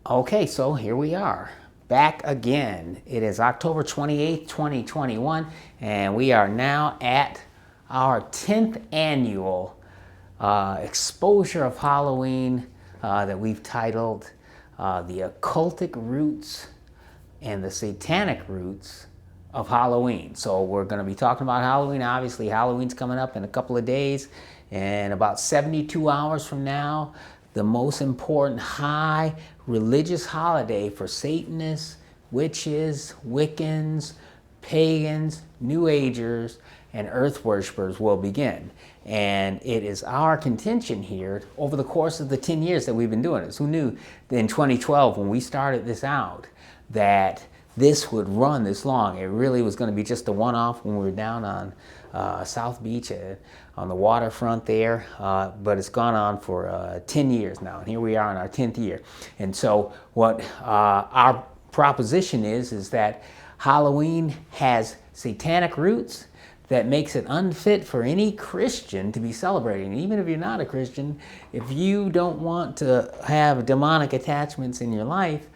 Okay, so here we are, back again. It is October 28th, 2021, and we are now at our 10th annual exposure of Halloween that we've titled The Occultic Roots and the Satanic Roots of Halloween. So we're going to be talking about Halloween. Obviously, Halloween's coming up in a couple of days, and about 72 hours from now, the most important high religious holiday for Satanists, witches, Wiccans, pagans, New Agers, and earth worshipers will begin. And it is our contention here over the course of the 10 years that we've been doing this. Who knew in 2012 when we started this out that this would run this long? It really was going to be just a one-off when we were down on South Beach on the waterfront there, but it's gone on for 10 years now, and here we are in our 10th year. And so what our proposition is that Halloween has satanic roots that makes it unfit for any Christian to be celebrating. Even if you're not a Christian, if you don't want to have demonic attachments in your life,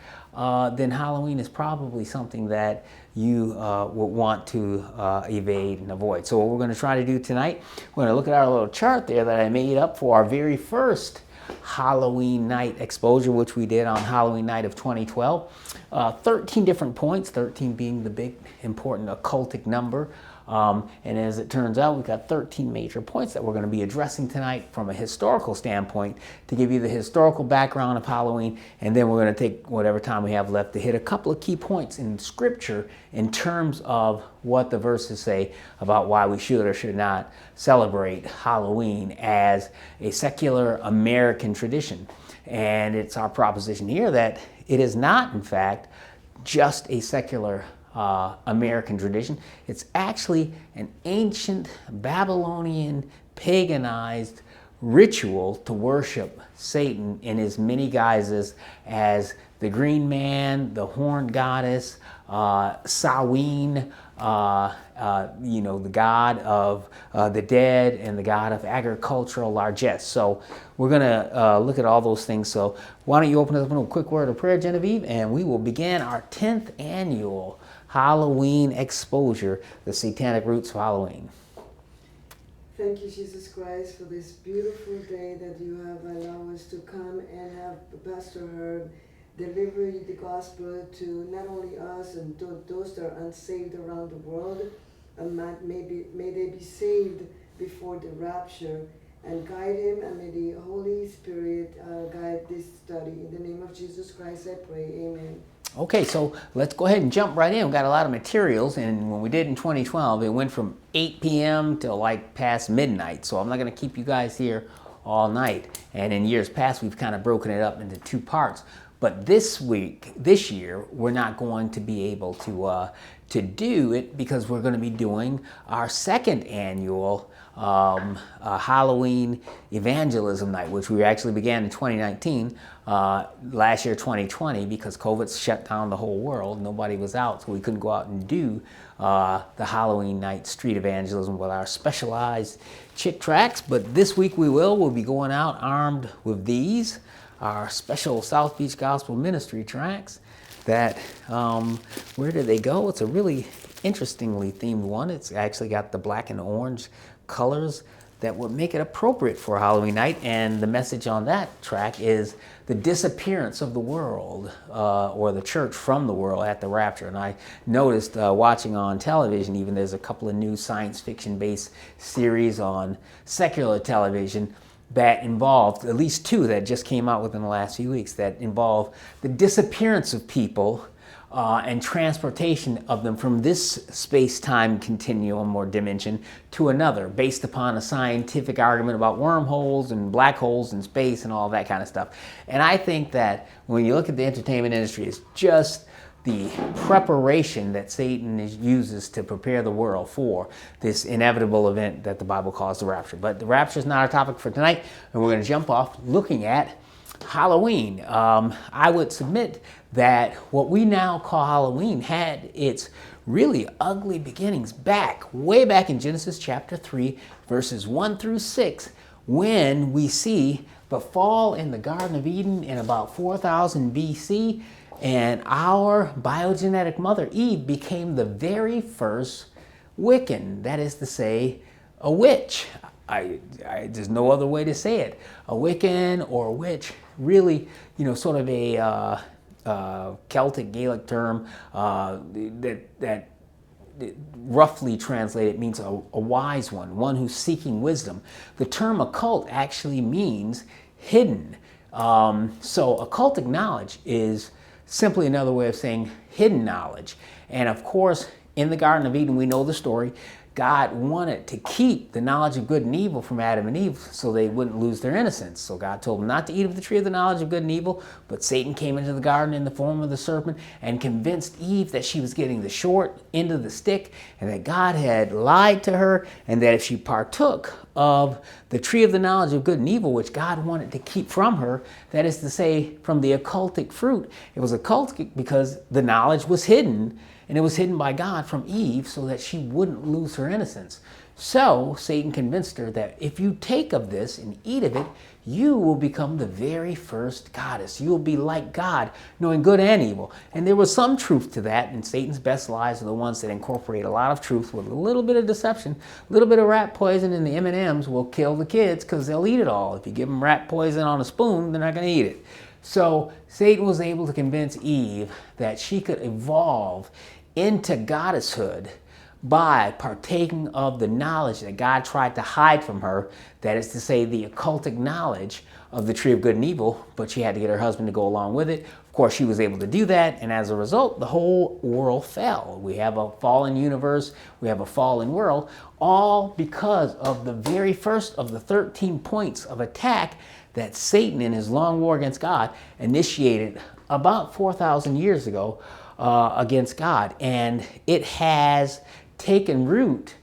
then Halloween is probably something that you would want to evade and avoid. So what we're going to try to do tonight, we're going to look at our little chart there that I made up for our very first Halloween night exposure, which we did on Halloween night of 2012. 13 different points, 13 being the big important occultic number. And as it turns out, we've got 13 major points that we're going to be addressing tonight from a historical standpoint to give you the historical background of Halloween. And then we're going to take whatever time we have left to hit a couple of key points in Scripture in terms of what the verses say about why we should or should not celebrate Halloween as a secular American tradition. And it's our proposition here that it is not, in fact, just a secular American tradition. It's actually an ancient Babylonian paganized ritual to worship Satan in his many guises as the Green Man, the Horned Goddess, SAH-WEEN, the god of the dead, and the god of agricultural largesse. So we're going to look at all those things. So why don't you open us up with a quick word of prayer, Genevieve, and we will begin our 10th annual Halloween exposure, the Satanic Roots of Halloween. Thank you, Jesus Christ, for this beautiful day that you have allowed us to come and have Pastor Herb deliver the gospel to not only us and those that are unsaved around the world, and may they be saved before the rapture, and guide him, and may the Holy Spirit guide this study. In the name of Jesus Christ I pray, amen. Okay, so let's go ahead and jump right in. We've got a lot of materials, and when we did in 2012, it went from 8 p.m. till like past midnight, so I'm not going to keep you guys here all night. And in years past, we've kind of broken it up into two parts. But this year, we're not going to be able to do it because we're going to be doing our second annual Halloween evangelism night, which we actually began in 2019, last year 2020, because COVID shut down the whole world. Nobody was out, so we couldn't go out and do the Halloween night street evangelism with our specialized chick tracts. But this week we'll be going out armed with these, our special South Beach Gospel Ministry tracts that, where did they go? It's a really interestingly themed one. It's actually got the black and orange colors that would make it appropriate for Halloween night, and the message on that track is the disappearance of the world, or the church from the world at the rapture. And I noticed watching on television, even there's a couple of new science fiction based series on secular television that involved, at least two that just came out within the last few weeks, that involve the disappearance of people and transportation of them from this space-time continuum or dimension to another, based upon a scientific argument about wormholes and black holes in space and all that kind of stuff. And I think that when you look at the entertainment industry, it's just the preparation that Satan uses to prepare the world for this inevitable event that the Bible calls the rapture. But the rapture is not our topic for tonight, and we're going to jump off looking at Halloween. I would submit that what we now call Halloween had its really ugly beginnings way back in Genesis chapter 3, verses 1 through 6, when we see but fall in the Garden of Eden in about 4000 BC, and our biogenetic mother Eve became the very first Wiccan, that is to say, a witch. There's no other way to say it. A Wiccan or a witch, really, sort of a Celtic Gaelic term that roughly translated means a wise one who's seeking wisdom. The term occult actually means hidden. So occultic knowledge is simply another way of saying hidden knowledge. And of course, in the Garden of Eden, we know the story. God wanted to keep the knowledge of good and evil from Adam and Eve so they wouldn't lose their innocence. So God told them not to eat of the tree of the knowledge of good and evil, but Satan came into the garden in the form of the serpent and convinced Eve that she was getting the short end of the stick and that God had lied to her, and that if she partook of the tree of the knowledge of good and evil, which God wanted to keep from her, that is to say, from the occultic fruit, it was occultic because the knowledge was hidden, and it was hidden by God from Eve so that she wouldn't lose her innocence. So Satan convinced her that if you take of this and eat of it, you will become the very first goddess. You will be like God, knowing good and evil. And there was some truth to that, and Satan's best lies are the ones that incorporate a lot of truth with a little bit of deception. A little bit of rat poison in the M&Ms will kill the kids because they'll eat it all. If you give them rat poison on a spoon, they're not going to eat it. So Satan was able to convince Eve that she could evolve into goddesshood by partaking of the knowledge that God tried to hide from her, that is to say, the occultic knowledge of the tree of good and evil, but she had to get her husband to go along with it. Of course, she was able to do that, and as a result, the whole world fell. We have a fallen universe, we have a fallen world, all because of the very first of the 13 points of attack that Satan, in his long war against God, initiated about 4,000 years ago against God. And it has taken root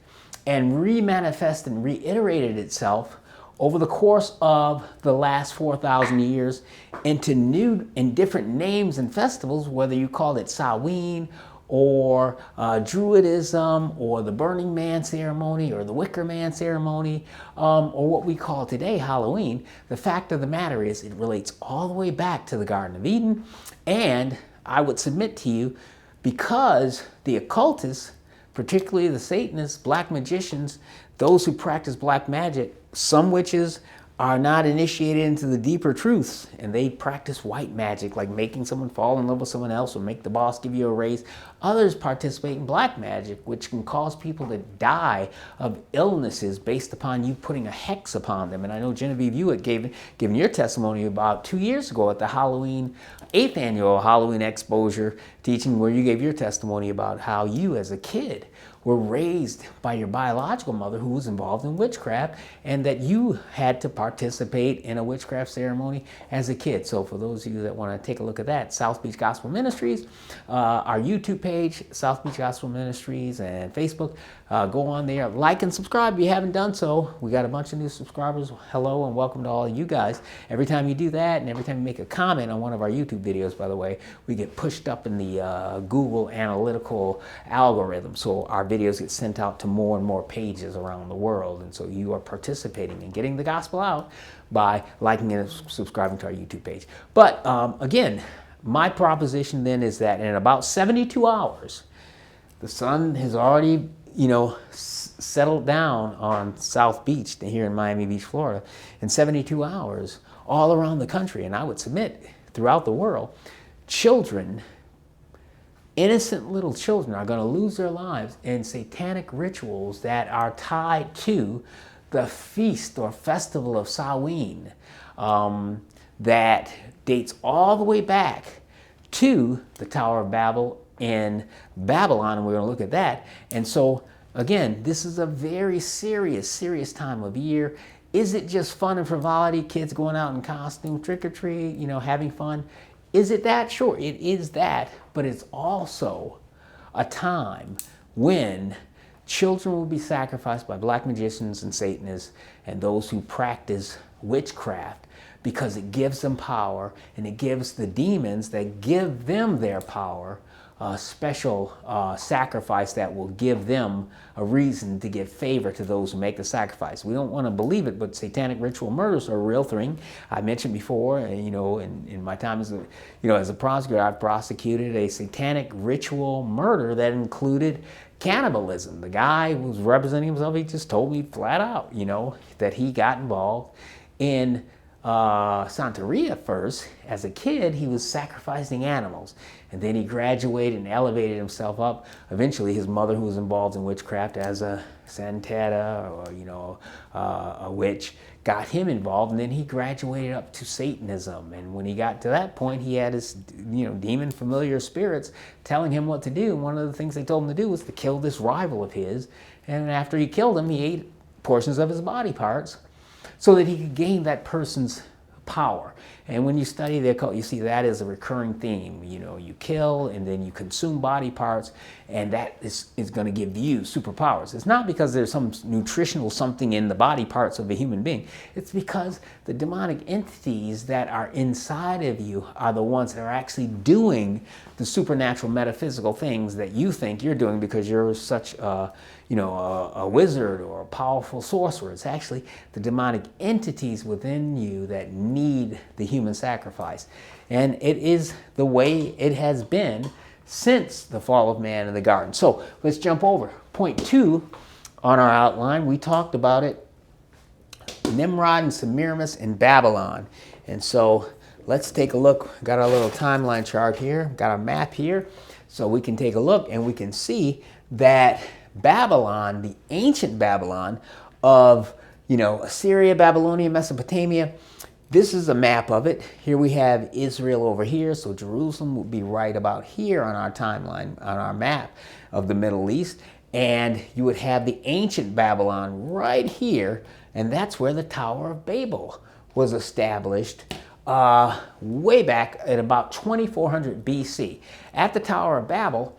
and remanifested and reiterated itself over the course of the last 4,000 years into new and different names and festivals, whether you call it SAH-WEEN or Druidism or the Burning Man ceremony or the Wicker Man ceremony or what we call today Halloween. The fact of the matter is it relates all the way back to the Garden of Eden, and I would submit to you, because the occultists, particularly the Satanists, black magicians, those who practice black magic, some witches are not initiated into the deeper truths, and they practice white magic, like making someone fall in love with someone else or make the boss give you a raise. Others participate in black magic, which can cause people to die of illnesses based upon you putting a hex upon them. And I know, Genevieve, you had given your testimony about 2 years ago at the 8th annual Halloween exposure teaching, where you gave your testimony about how you as a kid were raised by your biological mother who was involved in witchcraft, and that you had to participate in a witchcraft ceremony as a kid. So for those of you that want to take a look at that, South Beach Gospel Ministries, our YouTube page, South Beach Gospel Ministries, and Facebook, go on there, like and subscribe if you haven't done so. We got a bunch of new subscribers. Hello and welcome to all of you guys. Every time you do that, and every time you make a comment on one of our YouTube videos, by the way, we get pushed up in the Google analytical algorithm. So our videos get sent out to more and more pages around the world. And so you are participating in getting the gospel out by liking and subscribing to our YouTube page. But again, my proposition then is that in about 72 hours, the sun has already, settled down on South Beach here in Miami Beach, Florida. In 72 hours, all around the country, and I would submit throughout the world, children, innocent little children, are going to lose their lives in satanic rituals that are tied to the feast or festival of Samhain that dates all the way back to the Tower of Babel in Babylon, and we're going to look at that. And so, again, this is a very serious time of year. Is it just fun and frivolity, kids going out in costume, trick or treat, having fun? Is it that? Sure, it is that, but it's also a time when children will be sacrificed by black magicians and Satanists and those who practice witchcraft, because it gives them power, and it gives the demons that give them their power special sacrifice that will give them a reason to give favor to those who make the sacrifice. We don't want to believe it, but satanic ritual murders are a real thing. I mentioned before, you know, in my time as a prosecutor, I've prosecuted a satanic ritual murder that included cannibalism. The guy who was representing himself, he just told me flat out, you know, that he got involved in Santeria first. As a kid, he was sacrificing animals, and then he graduated and elevated himself up. Eventually, his mother, who was involved in witchcraft as a santata or, you know, a witch, got him involved, and then he graduated up to Satanism. And when he got to that point, he had his, you know, demon familiar spirits telling him what to do. And one of the things they told him to do was to kill this rival of his. And after he killed him, he ate portions of his body parts so that he could gain that person's power. And when you study the occult, you see that is a recurring theme. You know, you kill and then you consume body parts, and that is going to give you superpowers. It's not because there's some nutritional something in the body parts of a human being. It's because the demonic entities that are inside of you are the ones that are actually doing the supernatural metaphysical things that you think you're doing because you're such a, you know, a wizard or a powerful sorcerer. It's actually the demonic entities within you that need the human sacrifice. And it is the way it has been since the fall of man in the garden. So let's jump over. Point 2 on our outline, we talked about it, Nimrod and Semiramis in Babylon. And so let's take a look. Got our little timeline chart here, got our map here, so we can take a look and we can see that Babylon, the ancient Babylon of, you know, Assyria, Babylonia, Mesopotamia. This is a map of it. Here we have Israel over here, so Jerusalem would be right about here on our timeline, on our map of the Middle East. And you would have the ancient Babylon right here, and that's where the Tower of Babel was established way back at about 2400 BC. At the Tower of Babel,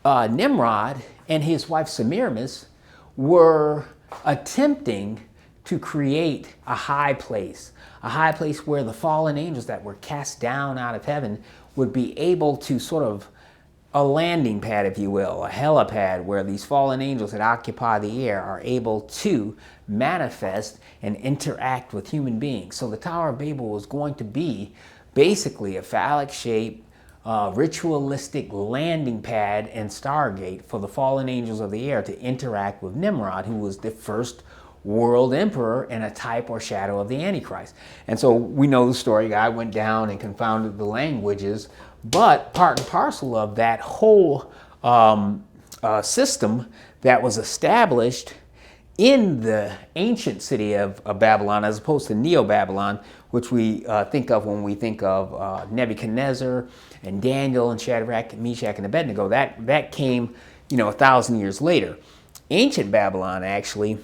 Nimrod and his wife Semiramis were attempting to create a high place where the fallen angels that were cast down out of heaven would be able to sort of a landing pad, if you will, a helipad, where these fallen angels that occupy the air are able to manifest and interact with human beings. So the Tower of Babel was going to be basically a phallic-shaped ritualistic landing pad and stargate for the fallen angels of the air to interact with Nimrod, who was the first world emperor and a type or shadow of the Antichrist. And so we know the story. God went down and confounded the languages, but part and parcel of that whole system that was established in the ancient city of Babylon, as opposed to Neo-Babylon, which we think of when we think of Nebuchadnezzar and Daniel and Shadrach, Meshach, and Abednego. That came, you know, 1,000 years later. Ancient Babylon actually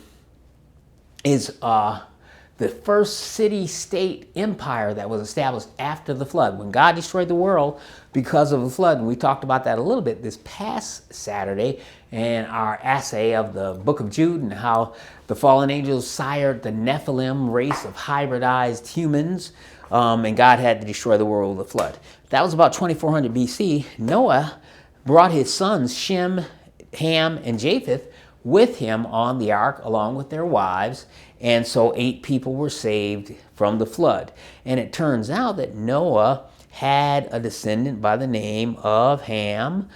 is the first city-state empire that was established after the flood. When God destroyed the world because of the flood, and we talked about that a little bit this past Saturday in our assay of the book of Jude, and how the fallen angels sired the Nephilim race of hybridized humans, and God had to destroy the world with the flood. That was about 2400 BC. Noah brought his sons Shem, Ham, and Japheth with him on the ark along with their wives, and so 8 people were saved from the flood. And it turns out that Noah had a descendant by the name of Ham,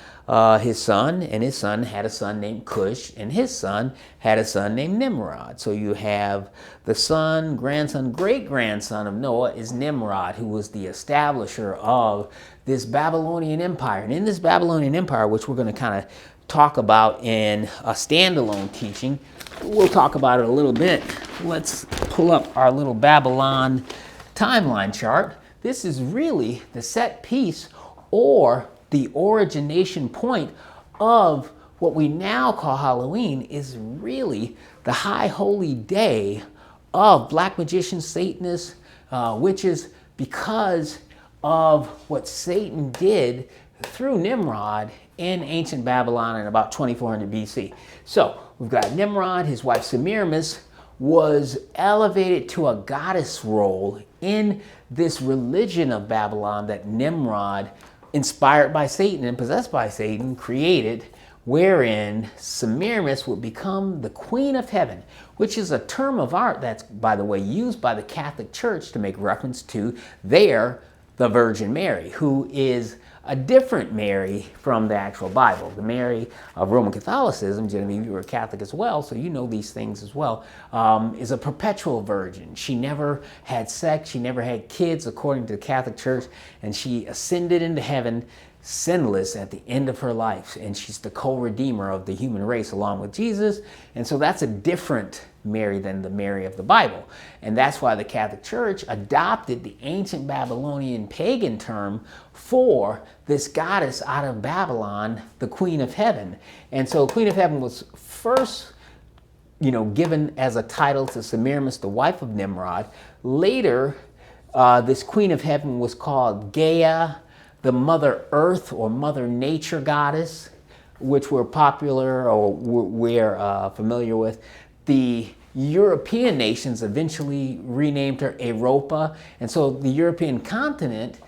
his son, and his son had a son named Cush, and his son had a son named Nimrod. So you have the son, grandson, great-grandson of Noah is Nimrod, who was the establisher of this Babylonian empire. And in this Babylonian empire, which we're going to kind of talk about in a standalone teaching, we'll talk about it a little bit. Let's pull up our little Babylon timeline chart. This is really the set piece or the origination point of what we now call Halloween, is really the high holy day of black magicians, Satanists, witches, because of what Satan did through Nimrod in ancient Babylon in about 2400 BC. So we've got Nimrod, his wife Semiramis was elevated to a goddess role in this religion of Babylon that Nimrod inspired by Satan and possessed by Satan, created, wherein Semiramis would become the Queen of Heaven, which is a term of art that's, by the way, used by the Catholic Church to make reference to the Virgin Mary, who is a different Mary from the actual Bible. The Mary of Roman Catholicism, Genevieve, you were Catholic as well, so you know these things as well, is a perpetual virgin. She never had sex, she never had kids, according to the Catholic Church, and she ascended into heaven sinless at the end of her life, and she's the co-redeemer of the human race along with Jesus. And so that's a different Mary than the Mary of the Bible, and that's why the Catholic Church adopted the ancient Babylonian pagan term for this goddess out of Babylon, the Queen of Heaven. And so Queen of Heaven was first given as a title to Semiramis, the wife of Nimrod. Later, this Queen of Heaven was called Gaia, the Mother Earth or Mother Nature goddess, which we're popular or we're familiar with. The European nations eventually renamed her Europa, and so the European continent,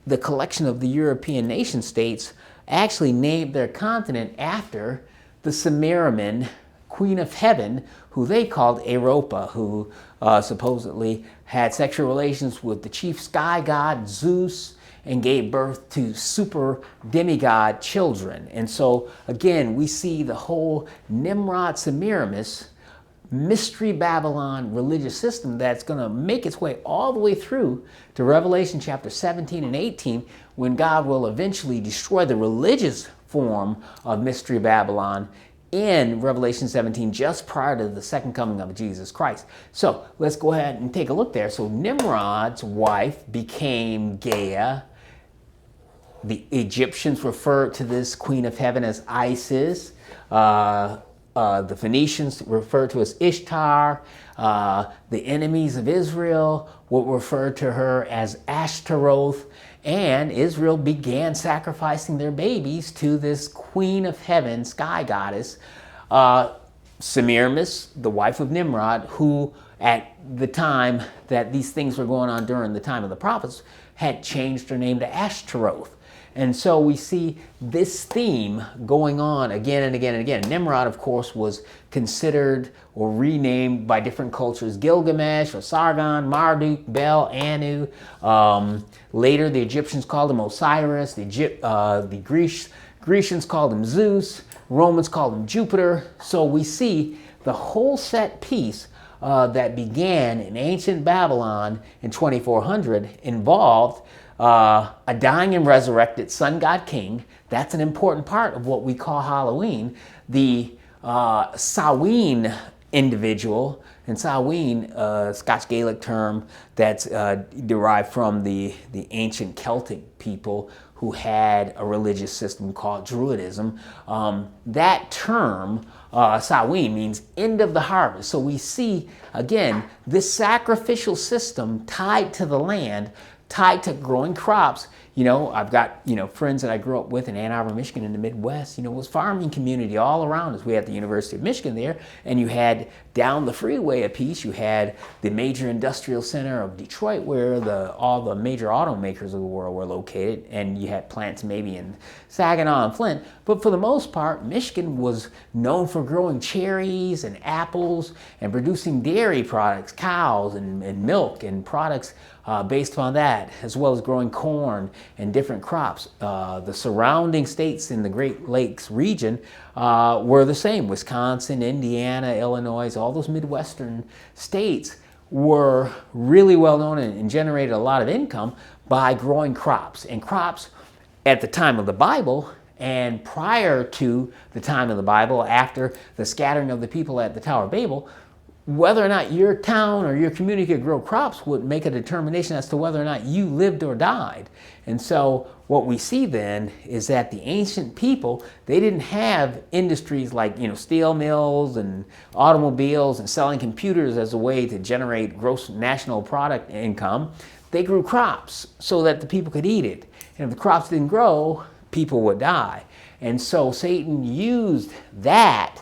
the collection of the European nation states, actually named their continent after the Semiramin Queen of Heaven, who they called Europa, who supposedly had sexual relations with the chief sky god Zeus and gave birth to super demigod children. And so again, we see the whole Nimrod Semiramis mystery Babylon religious system that's going to make its way all the way through to Revelation chapter 17 and 18, when God will eventually destroy the religious form of mystery Babylon in Revelation 17, just prior to the second coming of Jesus Christ. So let's go ahead and take a look there. So Nimrod's wife became Gaia. The Egyptians referred to this Queen of Heaven as Isis. The Phoenicians referred to as Ishtar. The enemies of Israel would refer to her as Ashtaroth. And Israel began sacrificing their babies to this Queen of Heaven, sky goddess, Semiramis, the wife of Nimrod, who at the time that these things were going on during the time of the prophets had changed her name to Ashtaroth. And so we see this theme going on again and again and again. Nimrod, of course, was considered or renamed by different cultures Gilgamesh or Sargon, Marduk, Bel, Anu. Later, the Egyptians called him Osiris. The Grecians called him Zeus. Romans called him Jupiter. So we see the whole set piece that began in ancient Babylon in 2400 involved a dying and resurrected sun god king. That's an important part of what we call Halloween. The SAH-WEEN individual, and SAH-WEEN, Scotch Gaelic term that's derived from the ancient Celtic people who had a religious system called Druidism. That term, SAH-WEEN, means end of the harvest. So we see, again, this sacrificial system tied to the land, tied to growing crops. I've got, friends that I grew up with in Ann Arbor, Michigan in the Midwest. It was farming community all around us. We had the University of Michigan there, and you had down the freeway a piece, you had the major industrial center of Detroit where all the major automakers of the world were located, and you had plants maybe in Saginaw and Flint. But for the most part, Michigan was known for growing cherries and apples and producing dairy products, cows and milk and products based upon that, as well as growing corn and different crops. The surrounding states in the Great Lakes region were the same. Wisconsin, Indiana, Illinois, all those Midwestern states were really well known and generated a lot of income by growing crops. And crops at the time of the Bible and prior to the time of the Bible, after the scattering of the people at the Tower of Babel, whether or not your town or your community could grow crops would make a determination as to whether or not you lived or died. And so what we see then is that the ancient people, they didn't have industries like steel mills and automobiles and selling computers as a way to generate gross national product income. They grew crops so that the people could eat it. And if the crops didn't grow, people would die. And so Satan used that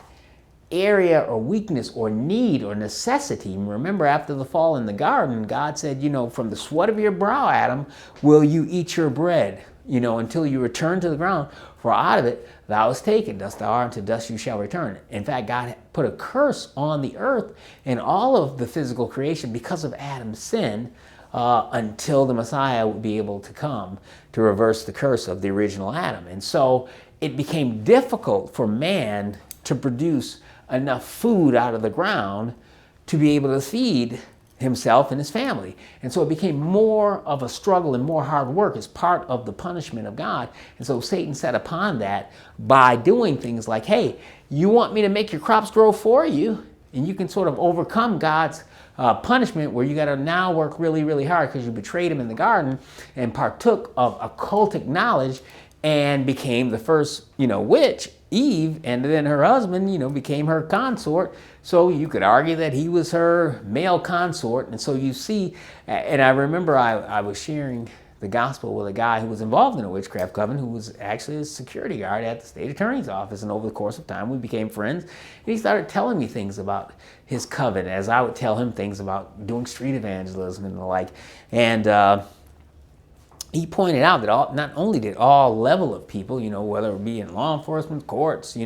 area or weakness or need or necessity. Remember, after the fall in the garden, God said, from the sweat of your brow, Adam, will you eat your bread. until you return to the ground, for out of it thou was taken, dust thou art, and to dust you shall return. In fact, God put a curse on the earth and all of the physical creation because of Adam's sin, until the Messiah would be able to come to reverse the curse of the original Adam. And so it became difficult for man to produce enough food out of the ground to be able to feed himself and his family. And so it became more of a struggle and more hard work as part of the punishment of God. And so Satan set upon that by doing things like, hey, you want me to make your crops grow for you, and you can sort of overcome God's punishment, where you got to now work really, really hard because you betrayed him in the garden and partook of occultic knowledge and became the first, witch, Eve, and then her husband, became her consort. So you could argue that he was her male consort. And so you see, and I remember I was sharing the gospel with a guy who was involved in a witchcraft coven, who was actually a security guard at the state attorney's office. And over the course of time, we became friends. And he started telling me things about his coven, as I would tell him things about doing street evangelism and the like. And he pointed out that not only did all level of people, whether it be in law enforcement, courts,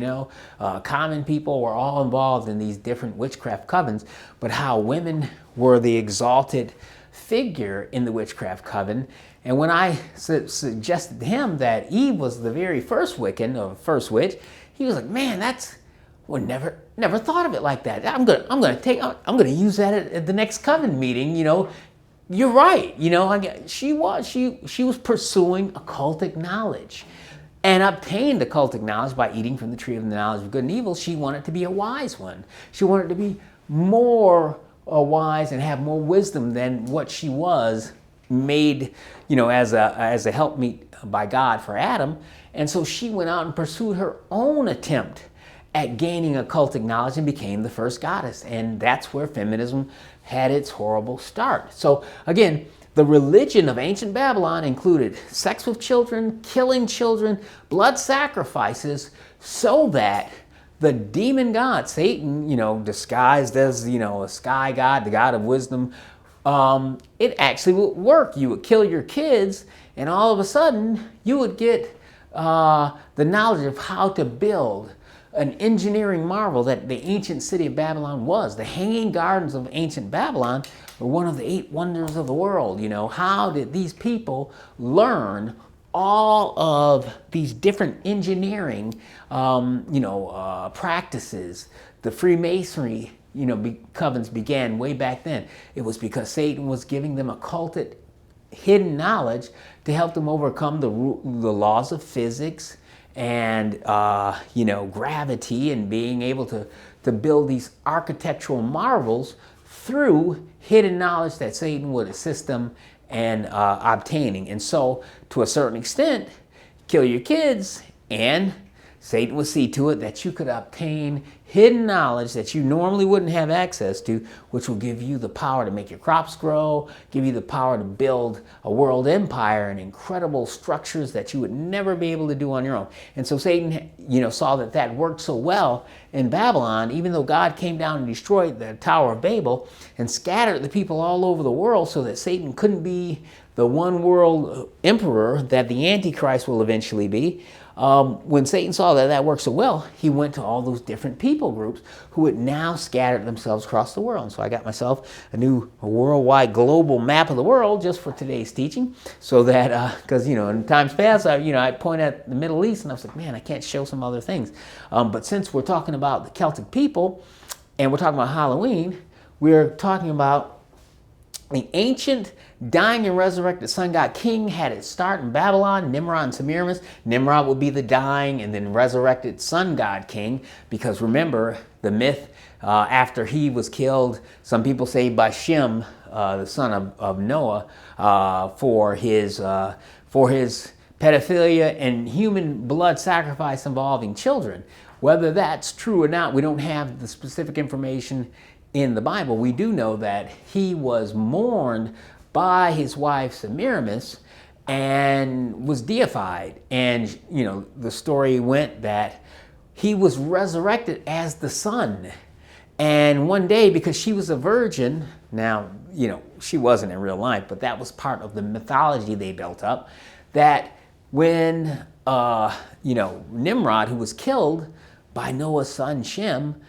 common people, were all involved in these different witchcraft covens, but how women were the exalted figure in the witchcraft coven. And when I suggested to him that Eve was the very first Wiccan, or first witch, he was like, "Man, never thought of it like that. I'm gonna use that at the next coven meeting. You're right. She was pursuing occultic knowledge, and obtained occultic knowledge by eating from the tree of the knowledge of good and evil. She wanted to be a wise one. She wanted to be more wise and have more wisdom than what she was made, as a helpmeet by God for Adam. And so she went out and pursued her own attempt at gaining occultic knowledge and became the first goddess. And that's where feminism had its horrible start. So again, the religion of ancient Babylon included sex with children, killing children, blood sacrifices, so that the demon god, Satan, disguised as, a sky god, the god of wisdom, it actually would work. You would kill your kids, and all of a sudden, you would get the knowledge of how to build an engineering marvel that the ancient city of Babylon was. The Hanging Gardens of ancient Babylon were one of the 8 wonders of the world. How did these people learn all of these different engineering, practices? The Freemasonry, covens began way back then. It was because Satan was giving them occulted, hidden knowledge to help them overcome the laws of physics and gravity, and being able to build these architectural marvels through hidden knowledge that Satan would assist them in obtaining. And so, to a certain extent, kill your kids, and Satan would see to it that you could obtain hidden knowledge that you normally wouldn't have access to, which will give you the power to make your crops grow, give you the power to build a world empire and incredible structures that you would never be able to do on your own. And so Satan, saw that worked so well in Babylon, even though God came down and destroyed the Tower of Babel and scattered the people all over the world so that Satan couldn't be the one world emperor that the Antichrist will eventually be. When Satan saw that worked so well, he went to all those different people groups who had now scattered themselves across the world. And so I got myself a worldwide global map of the world just for today's teaching, so that, because, in times past, I point at the Middle East and I was like, man, I can't show some other things. But since we're talking about the Celtic people and we're talking about Halloween, we're talking about the ancient dying and resurrected sun god king had its start in Babylon, Nimrod and Semiramis. Nimrod would be the dying and then resurrected sun god king, because remember the myth, after he was killed, some people say by Shem, the son of Noah, for his pedophilia and human blood sacrifice involving children. Whether that's true or not, we don't have the specific information in the Bible. We do know that he was mourned by his wife Semiramis and was deified. And, the story went that he was resurrected as the sun. And one day, because she was a virgin, now, she wasn't in real life, but that was part of the mythology they built up, that when, Nimrod, who was killed by Noah's son Shem,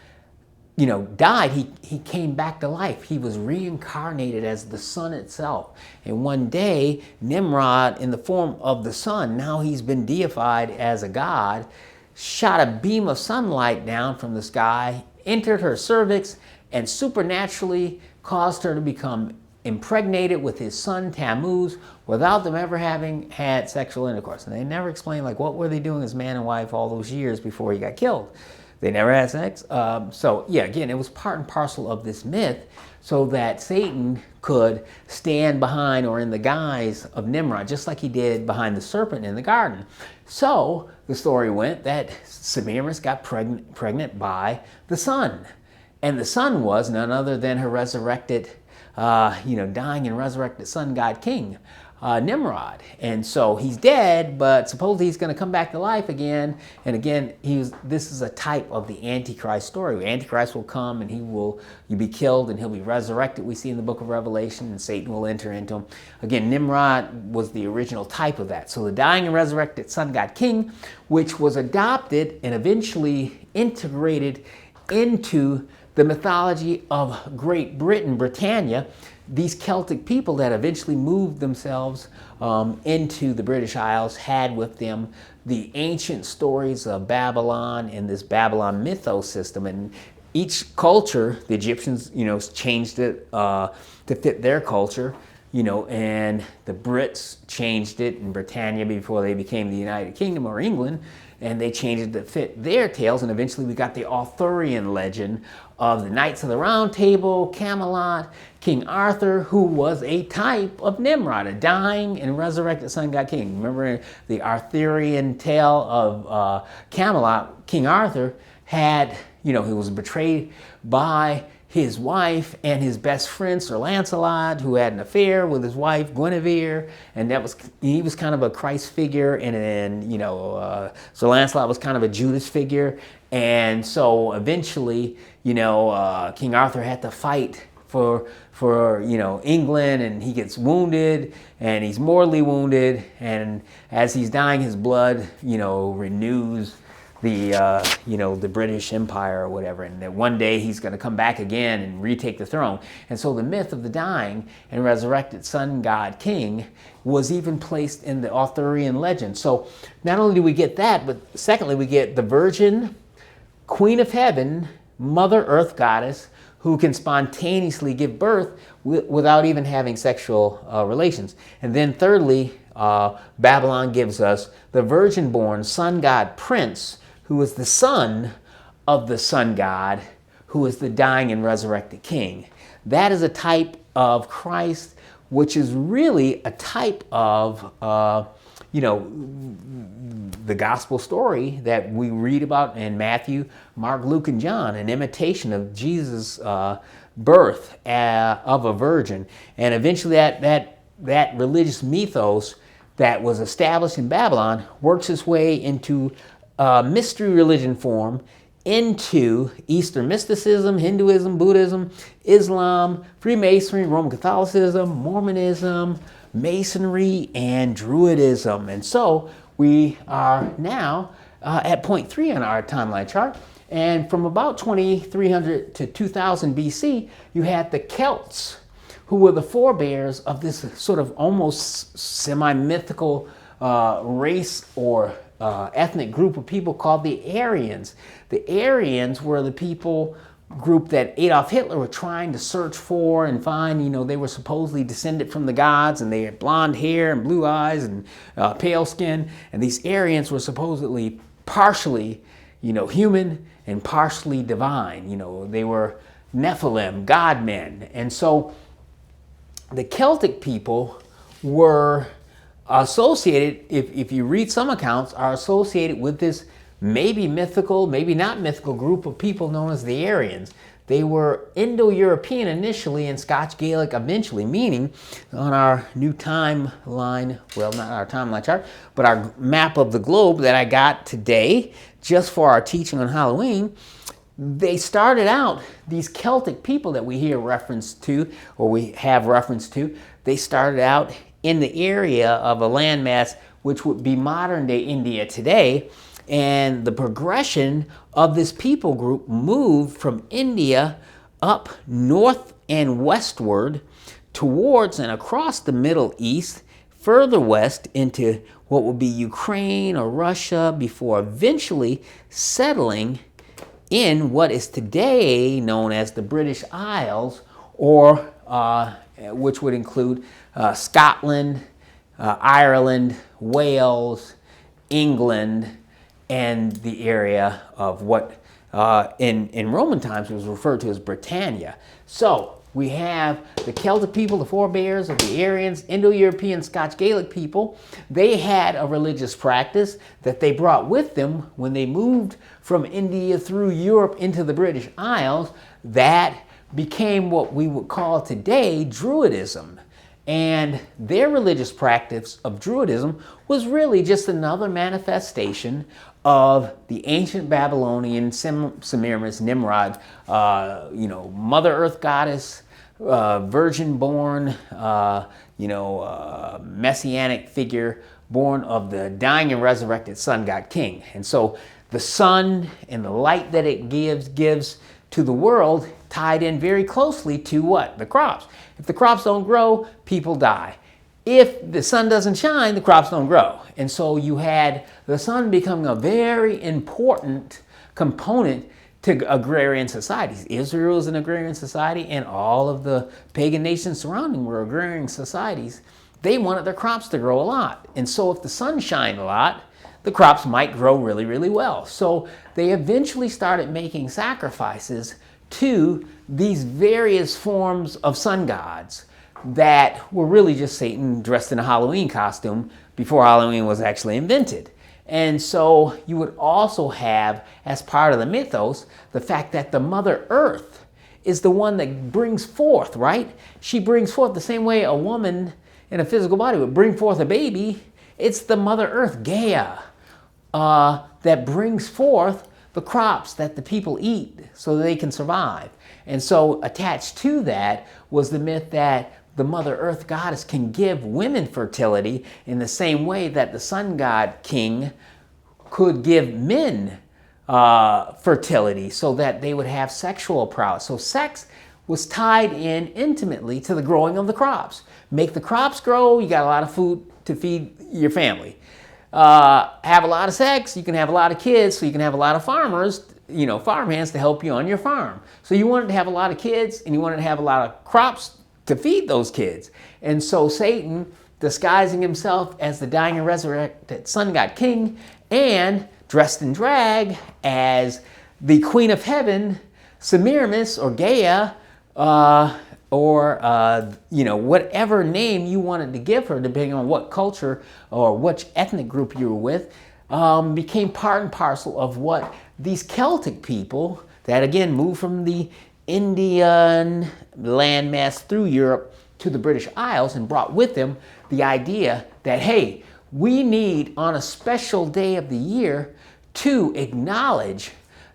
died, he came back to life. He was reincarnated as the sun itself. And one day, Nimrod, in the form of the sun, now he's been deified as a god, shot a beam of sunlight down from the sky, entered her cervix, and supernaturally caused her to become impregnated with his son Tammuz without them ever having had sexual intercourse. And they never explained, like, what were they doing as man and wife all those years before he got killed. They never had sex. So yeah, again, it was part and parcel of this myth so that Satan could stand behind or in the guise of Nimrod, just like he did behind the serpent in the garden. So the story went that Semiramis got pregnant by the sun. And the sun was none other than her resurrected, dying and resurrected sun god king, Nimrod. And so he's dead, but supposedly he's going to come back to life again. And again, this is a type of the Antichrist story. Antichrist will come and you'll be killed and he'll be resurrected, we see in the book of Revelation, and Satan will enter into him. Again, Nimrod was the original type of that. So the dying and resurrected sun god king, which was adopted and eventually integrated into the mythology of Great Britain, Britannia, these Celtic people that eventually moved themselves into the British Isles had with them the ancient stories of Babylon and this Babylon mythos system. And each culture, the Egyptians, changed it to fit their culture, and the Brits changed it in Britannia before they became the United Kingdom or England, and they changed it to fit their tales. And eventually we got the Arthurian legend of the Knights of the Round Table, Camelot, King Arthur, who was a type of Nimrod, a dying and resurrected sun god king. Remember the Arthurian tale of Camelot? King Arthur had, he was betrayed by his wife and his best friend, Sir Lancelot, who had an affair with his wife, Guinevere, and he was kind of a Christ figure, and Sir Lancelot was kind of a Judas figure. And so eventually, King Arthur had to fight for England, and he gets wounded, and he's mortally wounded, and as he's dying, his blood, renews the British Empire or whatever, and that one day he's going to come back again and retake the throne. And so the myth of the dying and resurrected sun god king was even placed in the Arthurian legend. So not only do we get that, but secondly, we get the virgin, queen of heaven, mother earth goddess, who can spontaneously give birth without even having sexual relations. And then thirdly, Babylon gives us the virgin-born sun god prince, who is the son of the sun god, who is the dying and resurrected king. That is a type of Christ, which is really a type of, the gospel story that we read about in Matthew, Mark, Luke, and John, an imitation of Jesus' birth of a virgin. And eventually that religious mythos that was established in Babylon works its way into mystery religion form, into Eastern mysticism, Hinduism, Buddhism, Islam, Freemasonry, Roman Catholicism, Mormonism, Masonry, and Druidism. And so we are now at point 3 on our timeline chart. And from about 2300 to 2000 BC, you had the Celts, who were the forebears of this sort of almost semi-mythical race or ethnic group of people called the Aryans. The Aryans were the people group that Adolf Hitler were trying to search for and find. They were supposedly descended from the gods, and they had blonde hair and blue eyes and pale skin. And these Aryans were supposedly partially, human and partially divine. They were Nephilim, god men. And so the Celtic people were associated, if you read some accounts, are associated with this maybe mythical, maybe not mythical group of people known as the Aryans. They were Indo-European initially and Scotch-Gaelic eventually, meaning on our new timeline, well, not our timeline chart, but our map of the globe that I got today just for our teaching on Halloween, they started out, these Celtic people that we hear reference to, or we have reference to, they started out in the area of a landmass which would be modern day India today. And the progression of this people group moved from India up north and westward towards and across the Middle East, further west into what would be Ukraine or Russia, before eventually settling in what is today known as the British Isles, or which would include Scotland, Ireland, Wales, England, and the area of what in Roman times was referred to as Britannia. So we have the Celtic people, the forebears of the Aryans, Indo-European Scotch Gaelic people. They had a religious practice that they brought with them when they moved from India through Europe into the British Isles. That became what we would call today Druidism. And their religious practice of Druidism was really just another manifestation of the ancient Babylonian Semiramis, Nimrod, Mother Earth goddess, virgin-born, messianic figure, born of the dying and resurrected sun god king. And so the sun and the light that it gives to the world tied in very closely to what? The crops. If the crops don't grow, people die. If the sun doesn't shine, the crops don't grow. And so you had the sun becoming a very important component to agrarian societies. Israel is an agrarian society, and all of the pagan nations surrounding were agrarian societies. They wanted their crops to grow a lot. And so if the sun shined a lot, the crops might grow really, really well. So they eventually started making sacrifices to these various forms of sun gods that were really just Satan dressed in a Halloween costume before Halloween was actually invented. And so you would also have, as part of the mythos, the fact that the Mother Earth is the one that brings forth, right? She brings forth the same way a woman in a physical body would bring forth a baby. It's the Mother Earth, Gaia, that brings forth the crops that the people eat so they can survive. And so attached to that was the myth that the Mother Earth goddess can give women fertility in the same way that the sun god king could give men fertility so that they would have sexual prowess. So sex was tied in intimately to the growing of the crops. Make the crops grow, you got a lot of food to feed your family. Have a lot of sex, you can have a lot of kids, so you can have a lot of farmers, farmhands to help you on your farm. So you wanted to have a lot of kids, and you wanted to have a lot of crops to feed those kids. And so Satan, disguising himself as the dying and resurrected sun god king, and dressed in drag as the queen of heaven, Semiramis or Gaia, whatever name you wanted to give her, depending on what culture or which ethnic group you were with, became part and parcel of what these Celtic people that again moved from the Indian landmass through Europe to the British Isles and brought with them the idea that, hey, we need on a special day of the year to acknowledge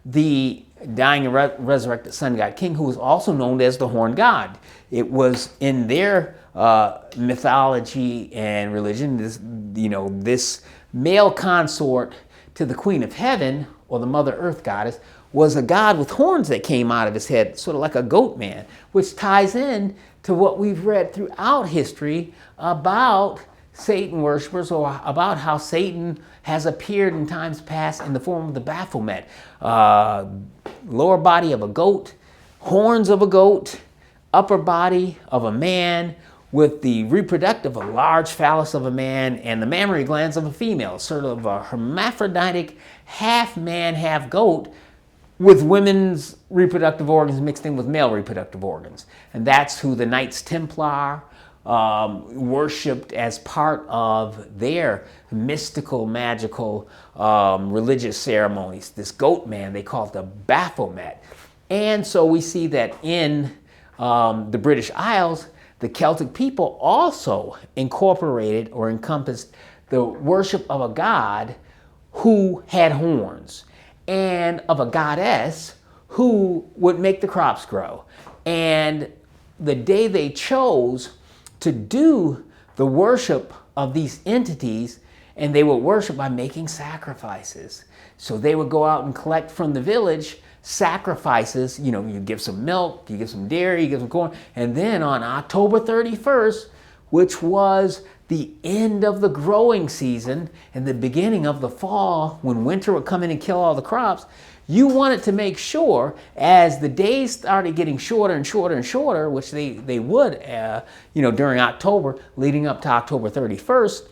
the dying and resurrected sun god king, who was also known as the horned god. It was in their mythology and religion, this male consort to the queen of heaven, or the Mother Earth goddess, was a god with horns that came out of his head, sort of like a goat man, which ties in to what we've read throughout history about Satan worshipers, or about how Satan has appeared in times past in the form of the Baphomet. Lower body of a goat, horns of a goat, upper body of a man, with the reproductive, a large phallus of a man, and the mammary glands of a female, sort of a hermaphroditic half man, half goat, with women's reproductive organs mixed in with male reproductive organs. And that's who the Knights Templar worshipped as part of their mystical, magical, religious ceremonies. This goat man, they call it the Baphomet. And so we see that in the British Isles, the Celtic people also incorporated or encompassed the worship of a god who had horns, and of a goddess who would make the crops grow. And the day they chose to do the worship of these entities and they would worship by making sacrifices. So they would go out and collect from the village sacrifices. You know, you give some milk, you give some dairy, you give some corn, and then on October 31st, which was the end of the growing season and the beginning of the fall, when winter would come in and kill all the crops, you wanted to make sure, as the days started getting shorter and shorter and shorter, which they would, you know, during October, leading up to October 31st,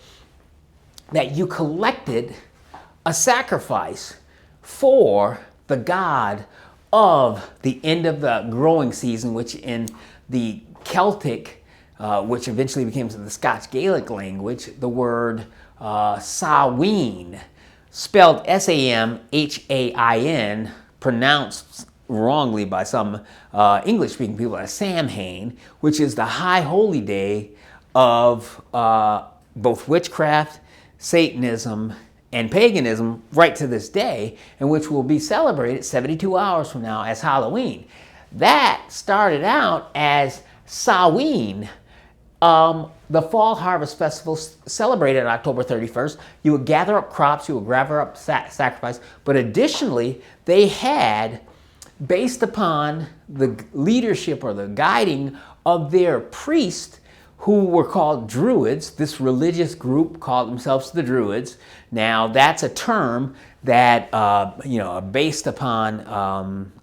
that you collected a sacrifice for the god of the end of the growing season, which in the Celtic, which eventually became the Scots Gaelic language, the word SAH-WEEN, spelled S-A-M-H-A-I-N, pronounced wrongly by some English-speaking people as Samhain, which is the high holy day of both witchcraft, Satanism, and paganism right to this day, and which will be celebrated 72 hours from now as Halloween. That started out as SAH-WEEN, the fall harvest festival celebrated on October 31st. You would gather up crops, you would gather up sacrifice, but additionally, they had, based upon the leadership or the guiding of their priest, who were called Druids. This religious group called themselves the Druids. Now, that's a term that, you know, based upon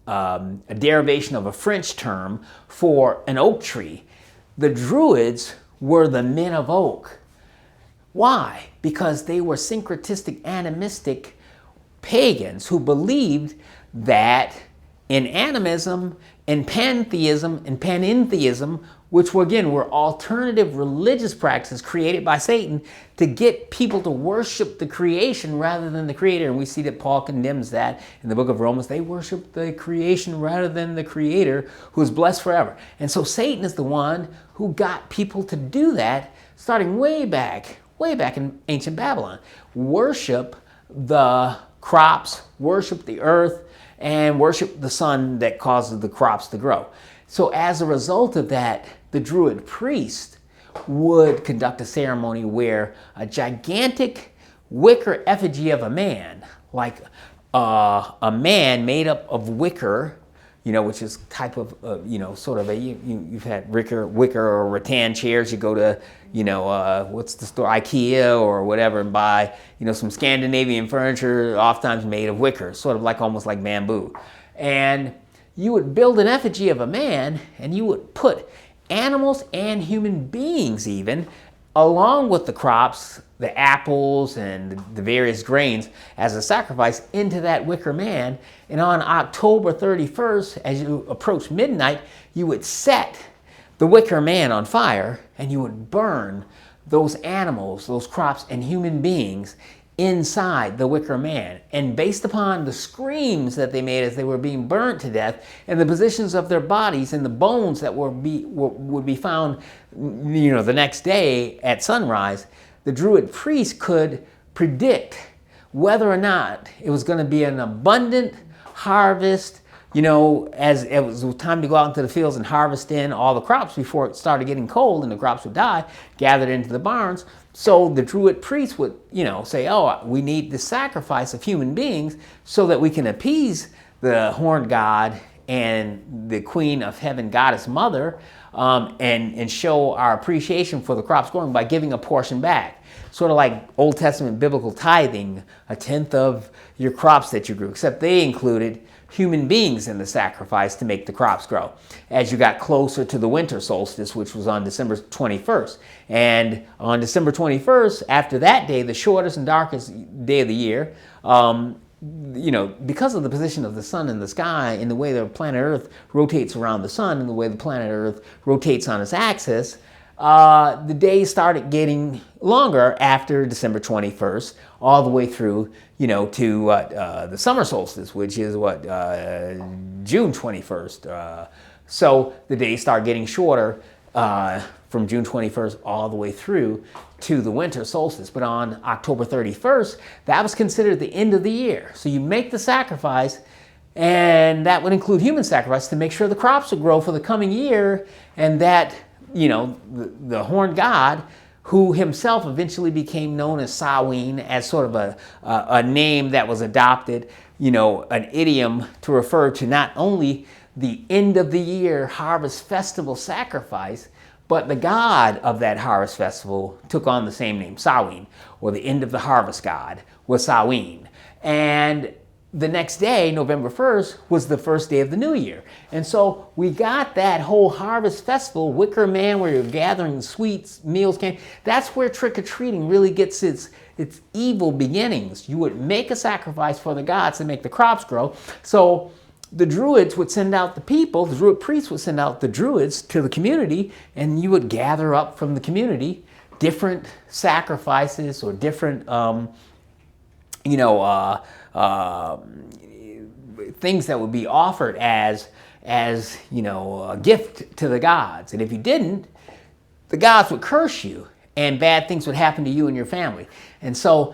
a derivation of a French term for an oak tree. The Druids were the men of oak. Why? Because they were syncretistic, animistic pagans who believed that in animism, in pantheism, and panentheism, which were, again, were alternative religious practices created by Satan to get people to worship the creation rather than the creator. And we see that Paul condemns that in the book of Romans. They worship the creation rather than the creator, who is blessed forever. And so Satan is the one who got people to do that, starting way back in ancient Babylon. Worship the crops, worship the earth, and worship the sun that causes the crops to grow. So as a result of that, the Druid priest would conduct a ceremony where a gigantic wicker effigy of a man, like a man made up of wicker, you know, which is type of, you know, sort of a, you've had wicker or rattan chairs. You go to, you know, what's the store, IKEA or whatever, and buy, you know, some Scandinavian furniture, oftentimes made of wicker, sort of like almost like bamboo. And you would build an effigy of a man, and you would put animals and human beings even, along with the crops, the apples and the various grains, as a sacrifice into that wicker man. And on October 31st, as you approach midnight, you would set the wicker man on fire, and you would burn those animals, those crops, and human beings inside the wicker man. And based upon the screams that they made as they were being burnt to death, and the positions of their bodies and the bones that would be found, you know, the next day at sunrise, the Druid priest could predict whether or not it was going to be an abundant harvest, you know, as it was time to go out into the fields and harvest in all the crops before it started getting cold and the crops would die, gathered into the barns. So the Druid priest would, you know, say, oh, we need the sacrifice of human beings so that we can appease the horned god and the queen of heaven, goddess mother, and show our appreciation for the crops growing by giving a portion back. Sort of like Old Testament biblical tithing, a tenth of your crops that you grew, except they included human beings in the sacrifice to make the crops grow. As you got closer to the winter solstice, which was on December 21st. And on December 21st, after that day, the shortest and darkest day of the year, you know, because of the position of the sun in the sky and the way the planet Earth rotates around the sun and the way the planet Earth rotates on its axis, the days started getting longer after December 21st, all the way through, you know, to the summer solstice, which is what, June 21st. So the days start getting shorter from June 21st all the way through to the winter solstice. But on October 31st, that was considered the end of the year. So you make the sacrifice, and that would include human sacrifice to make sure the crops would grow for the coming year, and that, you know, the horned god who himself eventually became known as SAH-WEEN, as sort of a name that was adopted, an idiom to refer to not only the end of the year harvest festival sacrifice, but the god of that harvest festival took on the same name, SAH-WEEN, or the end of the harvest god was SAH-WEEN. And the next day, November 1st, was the first day of the new year. And so we got that whole harvest festival, Wicker Man, where you're gathering sweets, meals, candy. That's where trick-or-treating really gets its evil beginnings. You would make a sacrifice for the gods to make the crops grow. So the Druids would send out the people, the Druid priests would send out the Druids to the community, and you would gather up from the community different sacrifices or different, things that would be offered as a gift to the gods. And if you didn't, the gods would curse you and bad things would happen to you and your family. And so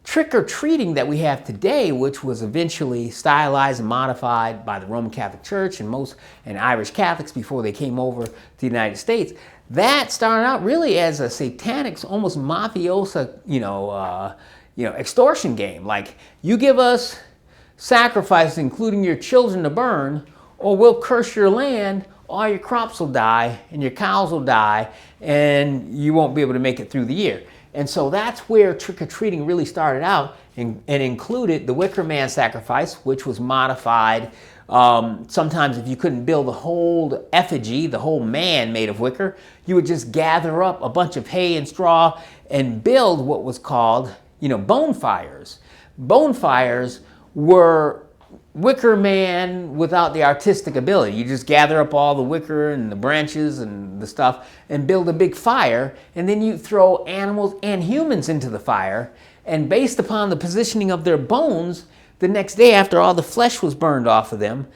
trick-or-treating that we have today, which was eventually stylized and modified by the Roman Catholic Church and Irish Catholics before they came over to the United States, that started out really as a satanic, almost mafiosa, extortion game. Like, you give us sacrifices, including your children, to burn, or we'll curse your land, all your crops will die, and your cows will die, and you won't be able to make it through the year. And so that's where trick-or-treating really started out, and included the Wicker Man Sacrifice, which was modified. Sometimes if you couldn't build the whole effigy, the whole man made of wicker, you would just gather up a bunch of hay and straw and build what was called bonfires. Bonfires were Wicker Man without the artistic ability. You just gather up all the wicker and the branches and the stuff and build a big fire, and then you throw animals and humans into the fire, and based upon the positioning of their bones, the next day after all the flesh was burned off of them,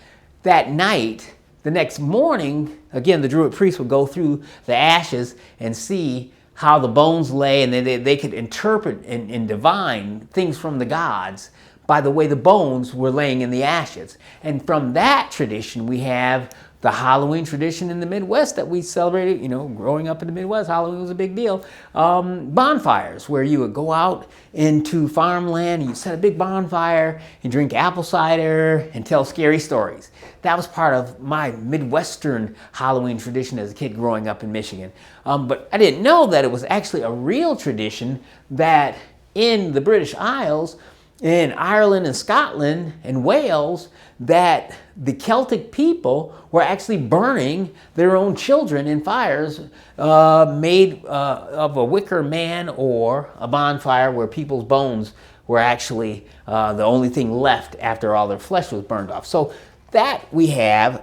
that night, the next morning, again, the Druid priests would go through the ashes and see how the bones lay, and they could interpret and divine things from the gods by the way the bones were laying in the ashes. And from that tradition, we have the Halloween tradition in the Midwest that we celebrated, growing up in the Midwest. Halloween was a big deal. Bonfires, where you would go out into farmland, and you set a big bonfire, and drink apple cider, and tell scary stories. That was part of my Midwestern Halloween tradition as a kid growing up in Michigan. But I didn't know that it was actually a real tradition that in the British Isles, in Ireland and Scotland and Wales, that the Celtic people were actually burning their own children in fires made of a wicker man or a bonfire where people's bones were actually the only thing left after all their flesh was burned off. So that we have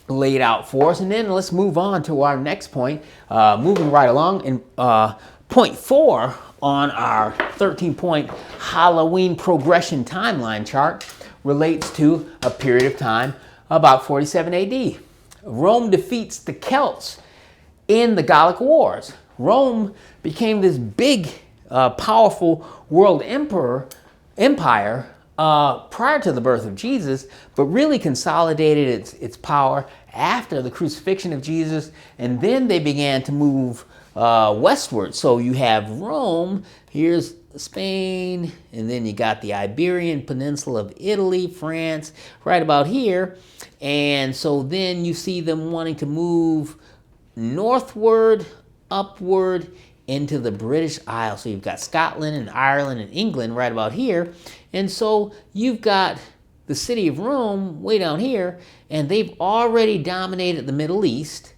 laid out for us. And then let's move on to our next point, moving right along. And point 4 on our 13-point Halloween progression timeline chart relates to a period of time about 47 AD. Rome defeats the Celts in the Gallic Wars. Rome became this big, powerful world empire prior to the birth of Jesus, but really consolidated its power after the crucifixion of Jesus, and then they began to move westward. So you have Rome, here's Spain, and then you got the Iberian Peninsula of Italy, France, right about here. And so then you see them wanting to move northward, upward into the British Isles. So you've got Scotland and Ireland and England right about here. And so you've got the city of Rome way down here, and they've already dominated the Middle East,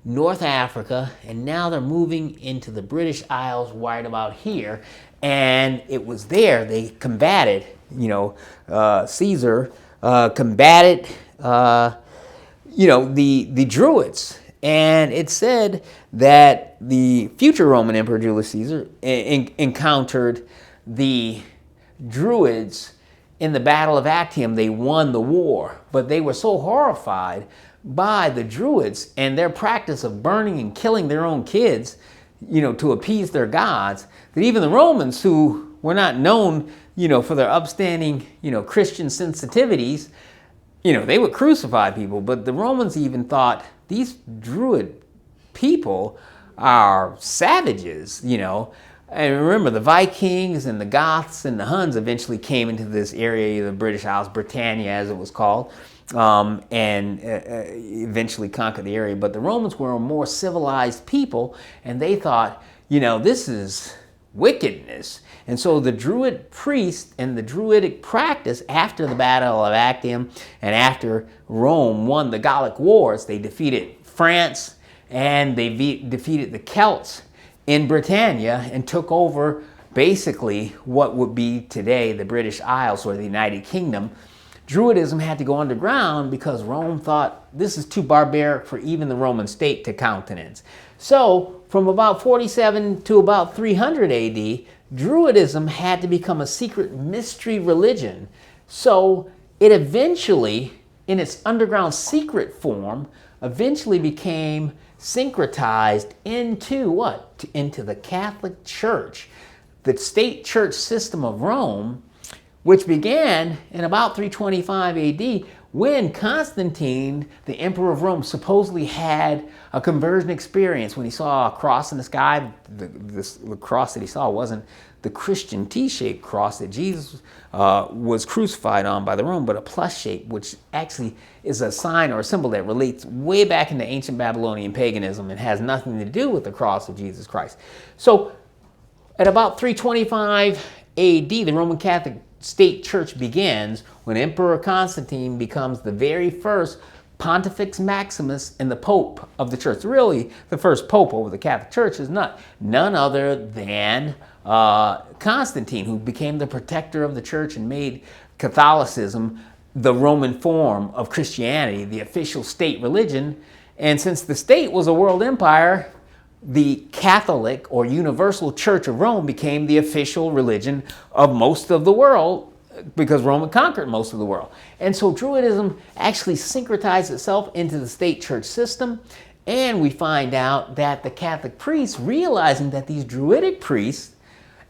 North Africa, and now they're moving into the British Isles right about here. And it was there they combated, Caesar combated, the Druids. And it said that the future Roman Emperor Julius Caesar encountered the Druids in the Battle of Actium. They won the war, but they were so horrified by the Druids and their practice of burning and killing their own kids, to appease their gods, that even the Romans, who were not known, for their upstanding, Christian sensitivities, they would crucify people. But the Romans even thought, these Druid people are savages, you know. And remember, the Vikings and the Goths and the Huns eventually came into this area, the British Isles, Britannia as it was called, and eventually conquered the area. But the Romans were a more civilized people, and they thought, you know, this is wickedness. And so the Druid priests and the Druidic practice after the Battle of Actium and after Rome won the Gallic Wars, they defeated France and they defeated the Celts in Britannia and took over basically what would be today the British Isles or the United Kingdom. Druidism had to go underground because Rome thought this is too barbaric for even the Roman state to countenance. So from about 47 to about 300 AD, Druidism had to become a secret mystery religion. So it eventually, in its underground secret form, eventually became syncretized into what? Into the Catholic Church, the state church system of Rome, which began in about 325 AD when Constantine, the emperor of Rome, supposedly had a conversion experience when he saw a cross in the sky. The cross that he saw wasn't the Christian T-shaped cross that Jesus was crucified on by the Rome, but a plus shape, which actually is a sign or a symbol that relates way back into ancient Babylonian paganism and has nothing to do with the cross of Jesus Christ. So at about 325 AD, the Roman Catholic state church begins when Emperor Constantine becomes the very first Pontifex Maximus and the Pope of the church. Really, the first Pope over the Catholic Church is none other than Constantine, who became the protector of the church and made Catholicism the Roman form of Christianity, the official state religion. And since the state was a world empire, the Catholic or Universal Church of Rome became the official religion of most of the world because Rome had conquered most of the world. And so Druidism actually syncretized itself into the state church system. And we find out that the Catholic priests, realizing that these Druidic priests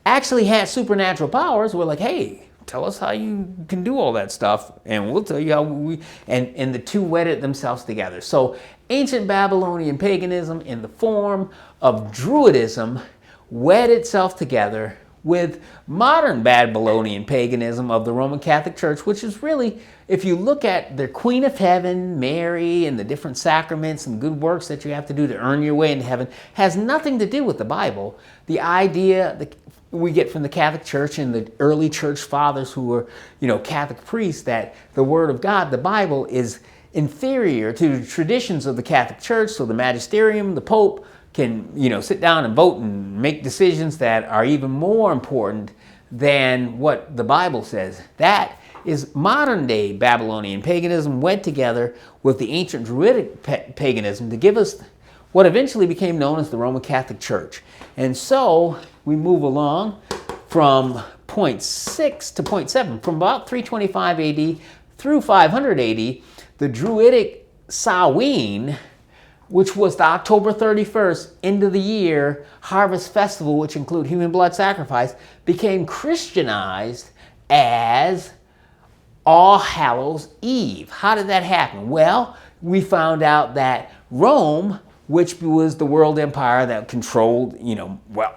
actually had supernatural powers, were like, hey, tell us how you can do all that stuff, and we'll tell you how we... And the two wedded themselves together. So ancient Babylonian paganism in the form of Druidism wed itself together with modern Babylonian paganism of the Roman Catholic Church, which is really, if you look at their Queen of Heaven, Mary, and the different sacraments and good works that you have to do to earn your way into heaven, has nothing to do with the Bible. The idea that we get from the Catholic Church and the early church fathers who were, Catholic priests, that the Word of God, the Bible, is inferior to the traditions of the Catholic Church. So the magisterium, the Pope, can, sit down and vote and make decisions that are even more important than what the Bible says. That is modern day Babylonian paganism wed together with the ancient Druidic paganism to give us what eventually became known as the Roman Catholic Church. And so we move along from point 6 to point 7. From about 325 AD through 500 AD, the Druidic SAH-WEEN, which was the October 31st, end of the year harvest festival, which include human blood sacrifice, became Christianized as All Hallows Eve. How did that happen? Well, we found out that Rome, which was the world empire that controlled,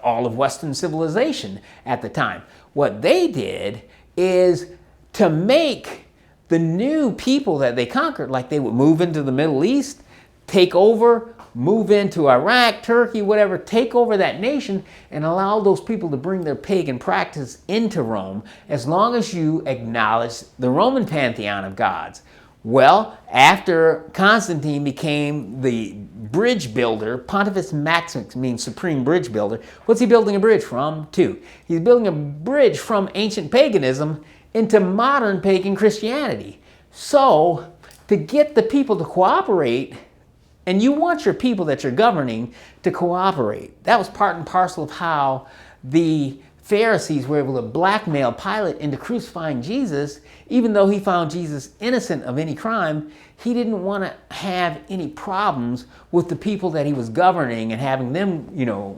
all of Western civilization at the time, what they did is to make the new people that they conquered, like they would move into the Middle East, take over, move into Iraq, Turkey, whatever, take over that nation and allow those people to bring their pagan practice into Rome as long as you acknowledge the Roman pantheon of gods. Well, after Constantine became the bridge builder, Pontifex Maximus means supreme bridge builder. What's he building a bridge from? To. He's building a bridge from ancient paganism into modern pagan Christianity. So, to get the people to cooperate, and you want your people that you're governing to cooperate. That was part and parcel of how the Pharisees were able to blackmail Pilate into crucifying Jesus. Even though he found Jesus innocent of any crime, he didn't want to have any problems with the people that he was governing and having them,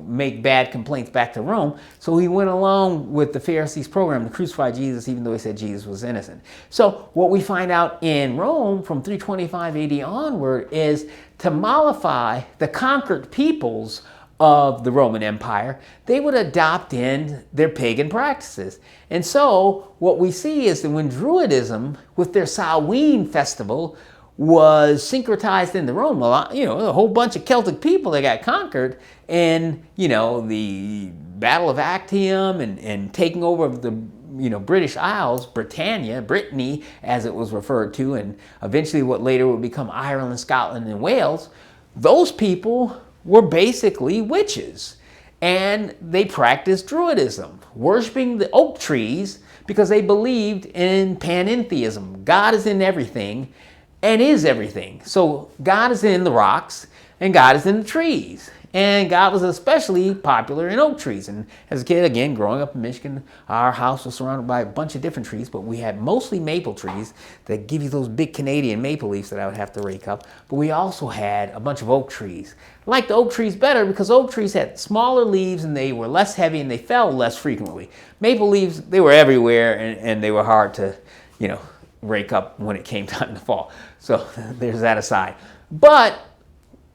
make bad complaints back to Rome. So he went along with the Pharisees' program to crucify Jesus, even though he said Jesus was innocent. So what we find out in Rome from 325 AD onward is to mollify the conquered peoples of the Roman Empire, they would adopt in their pagan practices. And so what we see is that when Druidism, with their SAH-WEEN festival, was syncretized into Rome, a whole bunch of Celtic people that got conquered in, the Battle of Actium and taking over of the British Isles, Brittany, as it was referred to, and eventually what later would become Ireland, Scotland, and Wales. Those people were basically witches, and they practiced Druidism, worshiping the oak trees because they believed in panentheism. God is in everything and is everything. So God is in the rocks and God is in the trees. And God was especially popular in oak trees. And as a kid, again, growing up in Michigan, our house was surrounded by a bunch of different trees, but we had mostly maple trees that give you those big Canadian maple leaves that I would have to rake up. But we also had a bunch of oak trees. I liked the oak trees better because oak trees had smaller leaves and they were less heavy and they fell less frequently. Maple leaves, they were everywhere and they were hard to, rake up when it came time to fall. So there's that aside. But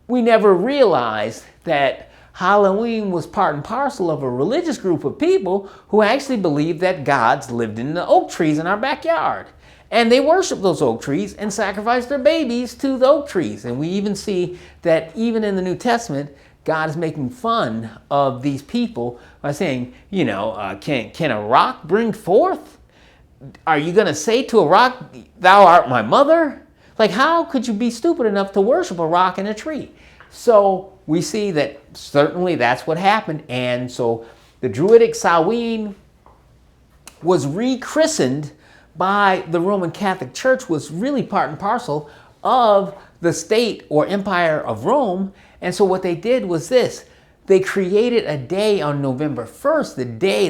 we never realized that Halloween was part and parcel of a religious group of people who actually believed that gods lived in the oak trees in our backyard. And they worshiped those oak trees and sacrificed their babies to the oak trees. And we even see that even in the New Testament, God is making fun of these people by saying, can a rock bring forth? Are you going to say to a rock, thou art my mother? Like, how could you be stupid enough to worship a rock and a tree? So we see that certainly that's what happened. And so the Druidic SAH-WEEN was rechristened by the Roman Catholic Church, was really part and parcel of the state or empire of Rome. And so what they did was this. They created a day on November 1st,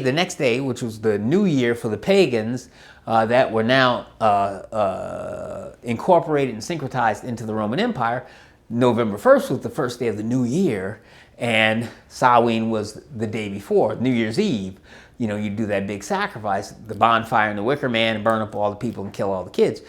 the next day, which was the new year for the pagans that were now incorporated and syncretized into the Roman Empire. November 1st was the first day of the new year, and SAH-WEEN was the day before, New Year's Eve. You do that big sacrifice, the bonfire and the Wicker Man, and burn up all the people and kill all the kids.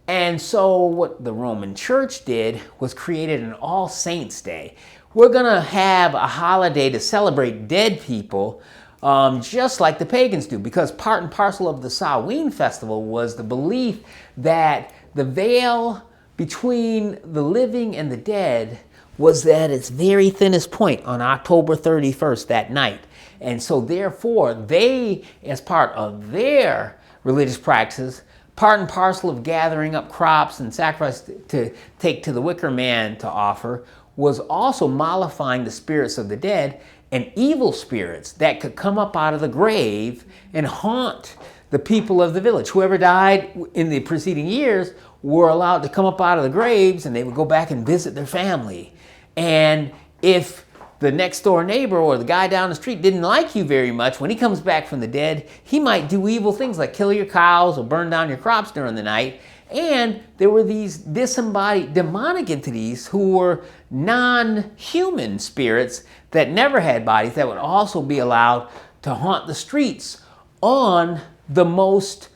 And so what the Roman Church did was created an All Saints Day. We're going to have a holiday to celebrate dead people, just like the pagans do, because part and parcel of the SAH-WEEN festival was the belief that the veil between the living and the dead was at its very thinnest point on October 31st, that night. And so therefore, they, as part of their religious practices, part and parcel of gathering up crops and sacrifice to take to the Wicker Man to offer, was also mollifying the spirits of the dead and evil spirits that could come up out of the grave and haunt the people of the village. Whoever died in the preceding years were allowed to come up out of the graves, and they would go back and visit their family. And if the next door neighbor or the guy down the street didn't like you very much, when he comes back from the dead, he might do evil things like kill your cows or burn down your crops during the night. And there were these disembodied demonic entities who were non-human spirits that never had bodies that would also be allowed to haunt the streets on the most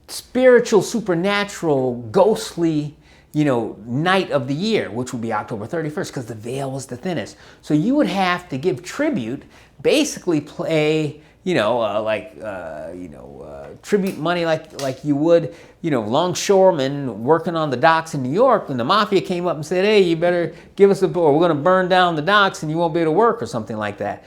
spiritual, supernatural, ghostly, night of the year, which would be October 31st, because the veil was the thinnest. So you would have to give tribute, basically play, tribute money like you would, longshoremen working on the docks in New York, when the mafia came up and said, hey, you better give us or we're going to burn down the docks and you won't be able to work, or something like that.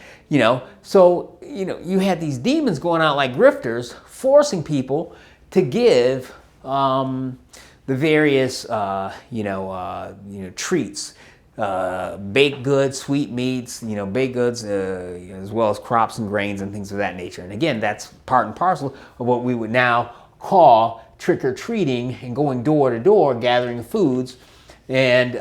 So, you had these demons going out like grifters, forcing people to give the various, treats, baked goods, sweet meats, baked goods, as well as crops and grains and things of that nature. And again, that's part and parcel of what we would now call trick-or-treating and going door to door, gathering foods. And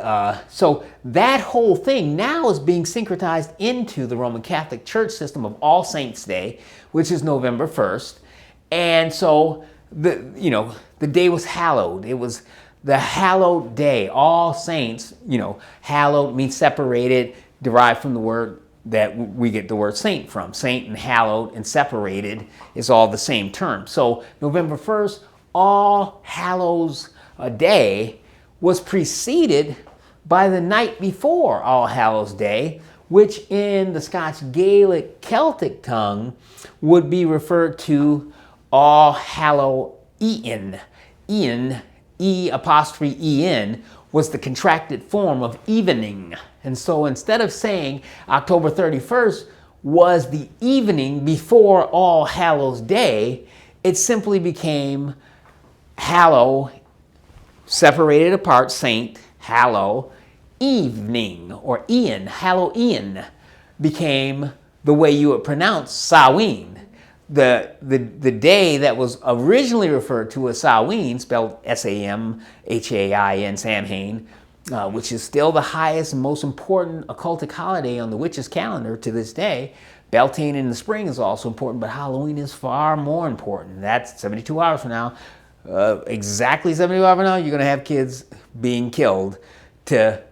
so that whole thing now is being syncretized into the Roman Catholic Church system of All Saints Day, which is November 1st. And so the day was hallowed. It was the hallowed day. All Saints, hallowed means separated, derived from the word that we get the word saint from. Saint and hallowed and separated is all the same term. So November 1st, All Hallows Day was preceded by the night before All Hallows Day, which in the Scotch Gaelic Celtic tongue would be referred to All Hallow-E'en. E'en, E''En, was the contracted form of evening. And so instead of saying October 31st was the evening before All Hallows Day, it simply became Hallow, separated apart, Saint, Hallow, Evening, or Ian, Hallow-E'en, became the way you would pronounce SAH-WEEN. The day that was originally referred to as SAH-WEEN, spelled S-A-M-H-A-I-N, Samhain, which is still the highest and most important occultic holiday on the witches' calendar to this day. Beltane in the spring is also important, but Halloween is far more important. That's 72 hours from now. Exactly 72 hours from now, you're going to have kids being killed to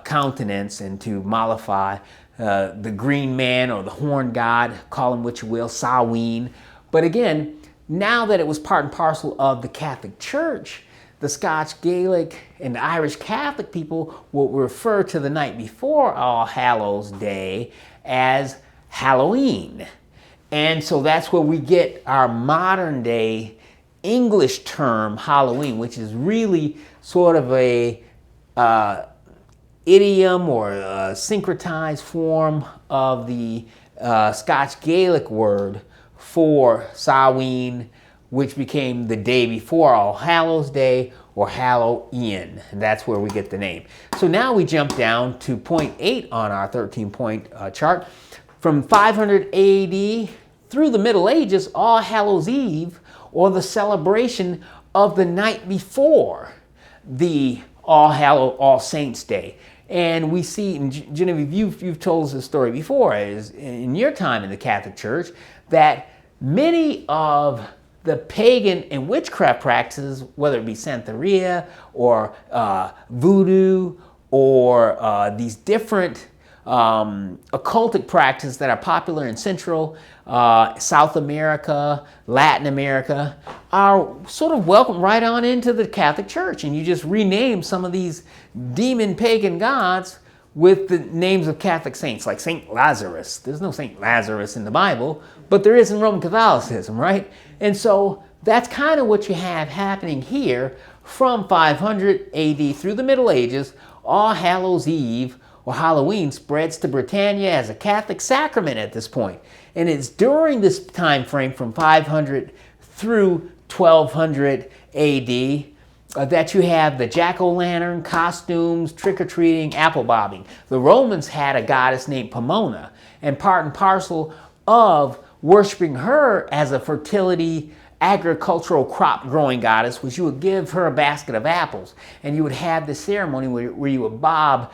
countenance and to mollify the green man or the horned god, call him what you will, SAH-WEEN. But again, now that it was part and parcel of the Catholic Church, the Scotch Gaelic and Irish Catholic people will refer to the night before All Hallows Day as Halloween. And so that's where we get our modern day English term Halloween, which is really sort of a idiom or a syncretized form of the Scotch Gaelic word for SAH-WEEN, which became the day before All Hallows Day, or Hallow-E'en. And that's where we get the name. So now we jump down to point 8 on our 13-point chart. From 500 AD through the Middle Ages, All Hallows Eve, or the celebration of the night before the All Saints Day. And we see, and Genevieve, you've told us this story before, is in your time in the Catholic Church, that many of the pagan and witchcraft practices, whether it be Santeria or voodoo or these different occultic practices that are popular in Central, South America, Latin America, are sort of welcomed right on into the Catholic Church. And you just rename some of these demon pagan gods with the names of Catholic saints, like Saint Lazarus. There's no Saint Lazarus in the Bible, but there is in Roman Catholicism, right? And so that's kind of what you have happening here from 500 AD through the Middle Ages. All Hallows Eve, or Halloween, spreads to Britannia as a Catholic sacrament at this point. And it's during this time frame from 500 through 1200 AD that you have the jack-o'-lantern, costumes, trick-or-treating, apple bobbing. The Romans had a goddess named Pomona, and part and parcel of worshiping her as a fertility, agricultural crop-growing goddess was you would give her a basket of apples, and you would have this ceremony where you would bob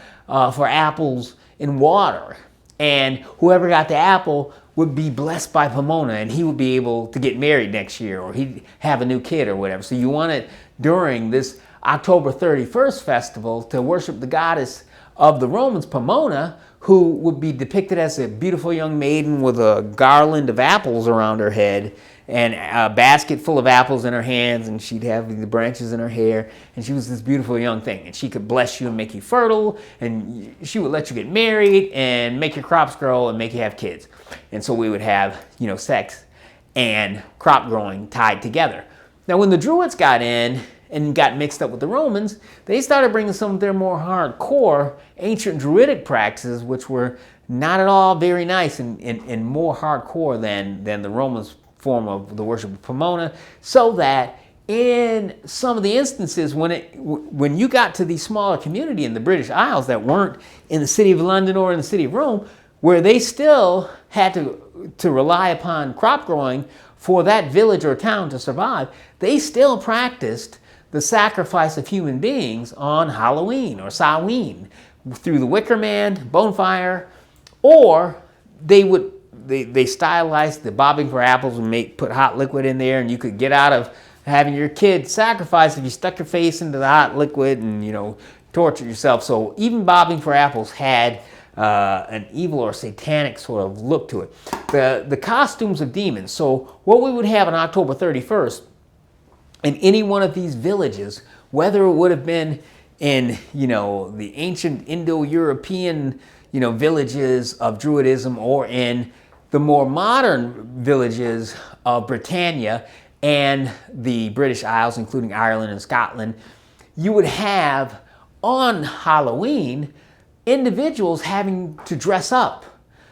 for apples in water. And whoever got the apple would be blessed by Pomona, and he would be able to get married next year, or he'd have a new kid or whatever. So you wanted during this October 31st festival to worship the goddess of the Romans, Pomona, who would be depicted as a beautiful young maiden with a garland of apples around her head and a basket full of apples in her hands, and she'd have the branches in her hair, and she was this beautiful young thing, and she could bless you and make you fertile, and she would let you get married and make your crops grow and make you have kids. And so we would have, sex and crop growing tied together. Now when the Druids got in and got mixed up with the Romans, they started bringing some of their more hardcore ancient Druidic practices, which were not at all very nice and more hardcore than the Romans' form of the worship of Pomona, so that in some of the instances when you got to the smaller community in the British Isles that weren't in the city of London or in the city of Rome, where they still had to rely upon crop growing for that village or town to survive, they still practiced the sacrifice of human beings on Halloween or SAH-WEEN through the Wicker Man, bonfire, or they stylized the bobbing for apples and put hot liquid in there, and you could get out of having your kid sacrificed if you stuck your face into the hot liquid and tortured yourself. So even bobbing for apples had an evil or satanic sort of look to it. The costumes of demons. So what we would have on October 31st in any one of these villages, whether it would have been in the ancient Indo-European villages of Druidism, or in the more modern villages of Britannia and the British Isles, including Ireland and Scotland, you would have on Halloween individuals having to dress up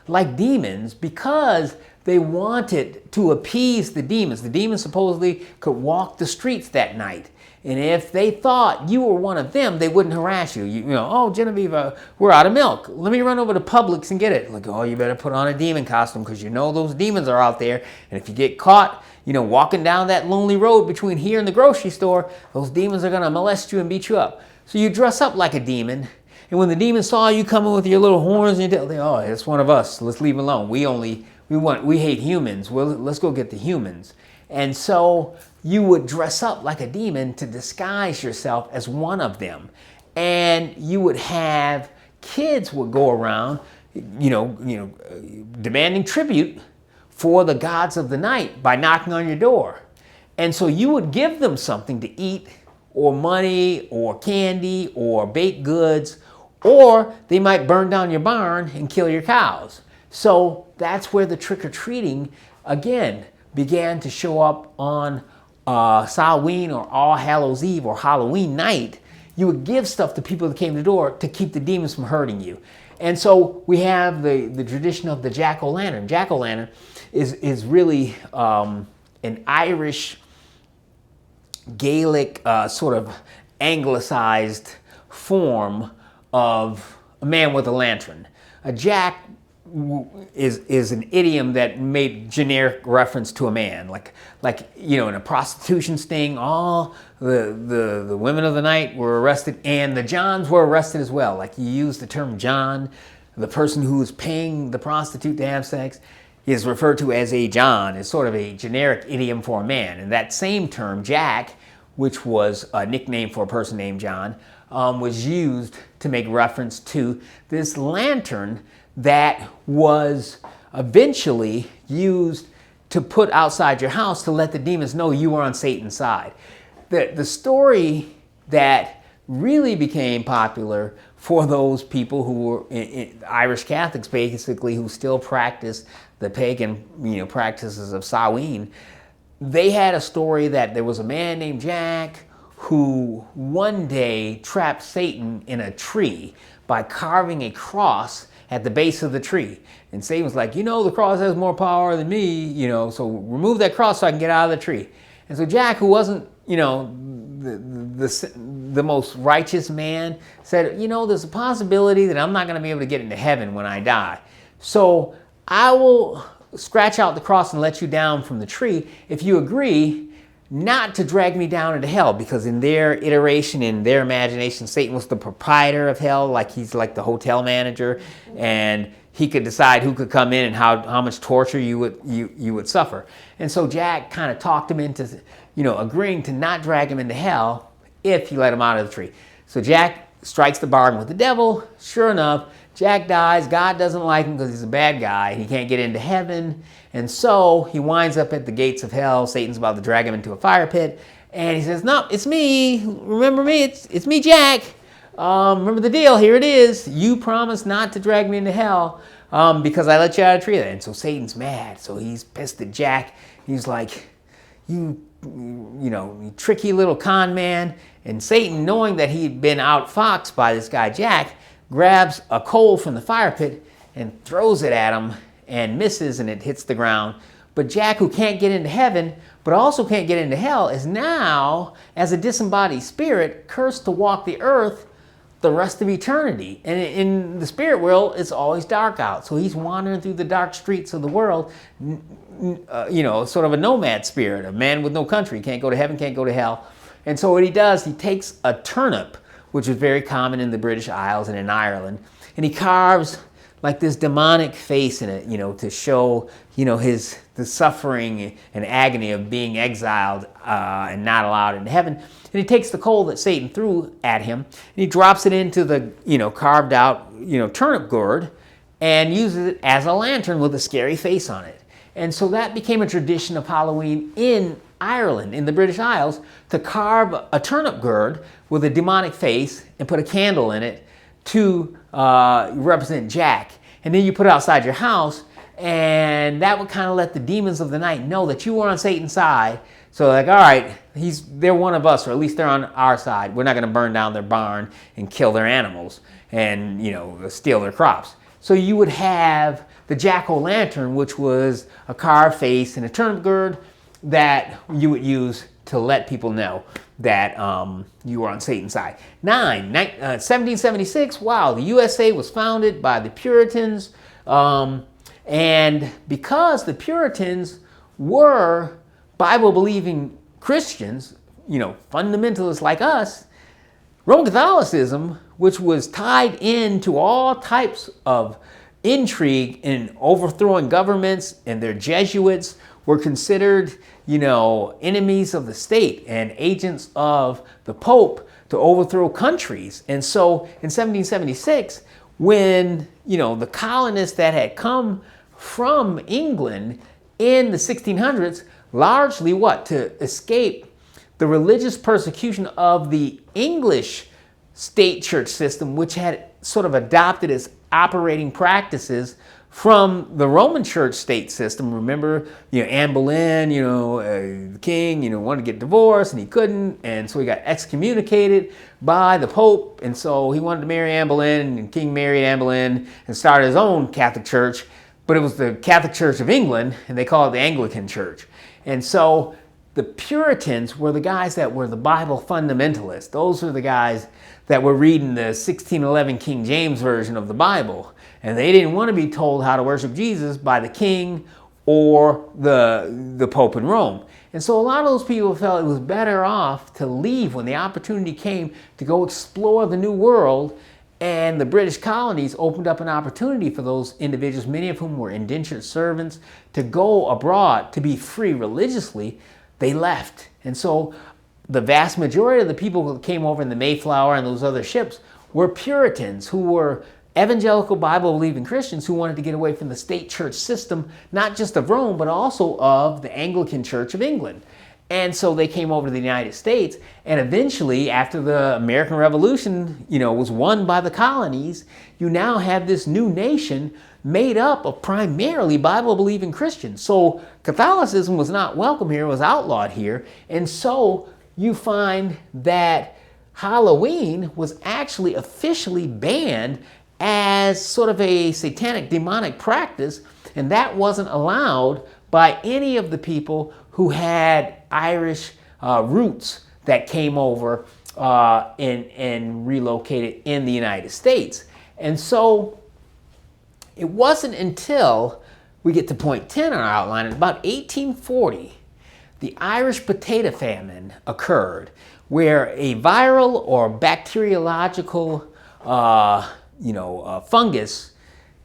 like demons because they wanted to appease the demons. The demons supposedly could walk the streets that night. And if they thought you were one of them, they wouldn't harass you. Oh, Genevieve, we're out of milk. Let me run over to Publix and get it. Like, oh, you better put on a demon costume because those demons are out there. And if you get caught, walking down that lonely road between here and the grocery store, those demons are going to molest you and beat you up. So you dress up like a demon. And when the demon saw you coming with your little horns, and you oh, it's one of us. Let's leave him alone. We hate humans. Well, let's go get the humans. And so you would dress up like a demon to disguise yourself as one of them. And you would have kids would go around, demanding tribute for the gods of the night by knocking on your door. And so you would give them something to eat, or money, or candy, or baked goods, or they might burn down your barn and kill your cows. So that's where the trick-or-treating, again, began to show up on SAH-WEEN or All Hallows Eve or Halloween night. You would give stuff to people that came to the door to keep the demons from hurting you. And so we have the tradition of the jack-o'-lantern. Jack-o'-lantern is really an Irish Gaelic sort of anglicized form of a man with a lantern. A jack is an idiom that made generic reference to a man, like in a prostitution sting, all the women of the night were arrested, and the Johns were arrested as well. Like, you use the term John, the person who is paying the prostitute to have sex is referred to as a John. It's sort of a generic idiom for a man. And that same term, Jack, which was a nickname for a person named John, was used to make reference to this lantern that was eventually used to put outside your house to let the demons know you were on Satan's side. The story that really became popular for those people who were Irish Catholics, basically, who still practice the pagan practices of Samhain, they had a story that there was a man named Jack who one day trapped Satan in a tree by carving a cross at the base of the tree. And Satan was like, the cross has more power than me, so remove that cross so I can get out of the tree. And so Jack, who wasn't, the most righteous man, said, there's a possibility that I'm not going to be able to get into heaven when I die. So I will scratch out the cross and let you down from the tree if you agree not to drag me down into hell, because in their iteration, in their imagination, Satan was the proprietor of hell, like he's like the hotel manager, and he could decide who could come in and how much torture you would suffer. And so Jack kind of talked him into agreeing to not drag him into hell if he let him out of the tree. So Jack strikes the bargain with the devil. Sure enough, Jack dies. God doesn't like him because he's a bad guy. He can't get into heaven. And so he winds up at the gates of hell. Satan's about to drag him into a fire pit. And he says, no, it's me. Remember me? It's me, Jack. Remember the deal. Here it is. You promised not to drag me into hell because I let you out of the tree. And so Satan's mad. So he's pissed at Jack. He's like, you tricky little con man. And Satan, knowing that he'd been outfoxed by this guy, Jack, grabs a coal from the fire pit and throws it at him and misses, and it hits the ground. But Jack, who can't get into heaven, but also can't get into hell, is now, as a disembodied spirit, cursed to walk the earth the rest of eternity. And in the spirit world, it's always dark out. So he's wandering through the dark streets of the world, sort of a nomad spirit, a man with no country, can't go to heaven, can't go to hell. And so what he does, he takes a turnip, which was very common in the British Isles and in Ireland, and he carves like this demonic face in it, to show, the suffering and agony of being exiled and not allowed into heaven. And he takes the coal that Satan threw at him, and he drops it into the, carved out, turnip gourd, and uses it as a lantern with a scary face on it. And so that became a tradition of Halloween in Ireland, in the British Isles, to carve a turnip gourd with a demonic face and put a candle in it to represent Jack. And then you put it outside your house, and that would kind of let the demons of the night know that you were on Satan's side. So like, all right, they're one of us, or at least they're on our side. We're not going to burn down their barn and kill their animals and, you know, steal their crops. So you would have the jack-o'-lantern, which was a carved face and a turnip gourd that you would use to let people know that you were on Satan's side. 1776, wow, the USA was founded by the Puritans. And because the Puritans were Bible-believing Christians, you know, fundamentalists like us, Roman Catholicism, which was tied into all types of intrigue in overthrowing governments, and their Jesuits were considered, you know, enemies of the state and agents of the Pope to overthrow countries. And so in 1776, when, you know, the colonists that had come from England in the 1600s, largely what? To escape the religious persecution of the English state church system, which had sort of adopted its operating practices from the Roman church state system. Remember, you know, Anne Boleyn, you know, the king, you know, wanted to get divorced and he couldn't, and so he got excommunicated by the Pope, and so he wanted to marry Anne Boleyn, and King married Anne Boleyn and started his own Catholic Church, but it was the Catholic Church of England, and they call it the Anglican Church. And so the Puritans were the guys that were the Bible fundamentalists. Those are the guys that were reading the 1611 King James Version of the Bible. And they didn't want to be told how to worship Jesus by the king or the Pope in Rome. And so a lot of those people felt it was better off to leave when the opportunity came to go explore the New World. And the British colonies opened up an opportunity for those individuals, many of whom were indentured servants, to go abroad to be free religiously. They left. And so the vast majority of the people who came over in the Mayflower and those other ships were Puritans, who were evangelical Bible-believing Christians who wanted to get away from the state church system, not just of Rome, but also of the Anglican Church of England. And so they came over to the United States, and eventually, after the American Revolution, you know, was won by the colonies, you now have this new nation made up of primarily Bible-believing Christians. So Catholicism was not welcome here, it was outlawed here. And so you find that Halloween was actually officially banned as sort of a satanic demonic practice, and that wasn't allowed by any of the people who had Irish roots that came over and relocated in the United States. And so it wasn't until we get to point 10 on our outline, in about 1840, the Irish Potato Famine occurred, where a viral or bacteriological fungus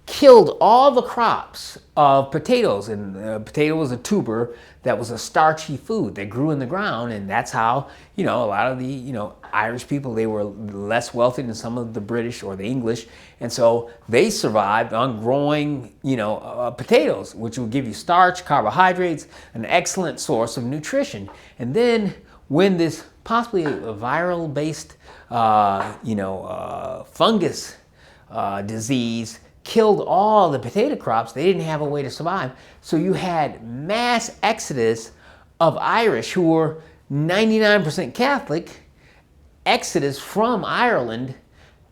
killed all the crops of potatoes. And potato was a tuber that was a starchy food that grew in the ground, and that's how, you know, a lot of the, you know, Irish people, they were less wealthy than some of the British or the English, and so they survived on growing, you know, potatoes, which will give you starch, carbohydrates, an excellent source of nutrition. And then when this possibly a viral-based, fungus disease killed all the potato crops, they didn't have a way to survive. So you had mass exodus of Irish who were 99% Catholic, exodus from Ireland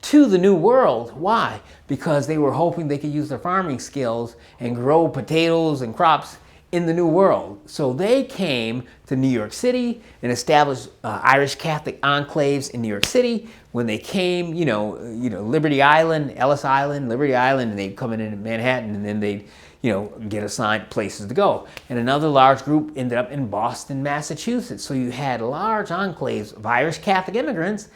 to the New World. Why? Because they were hoping they could use their farming skills and grow potatoes and crops in the New World. So they came to New York City and established Irish Catholic enclaves in New York City. When they came, Liberty Island, Ellis Island, Liberty Island, and they'd come into Manhattan, and then they'd, get assigned places to go. And another large group ended up in Boston, Massachusetts. So you had large enclaves of Irish Catholic immigrants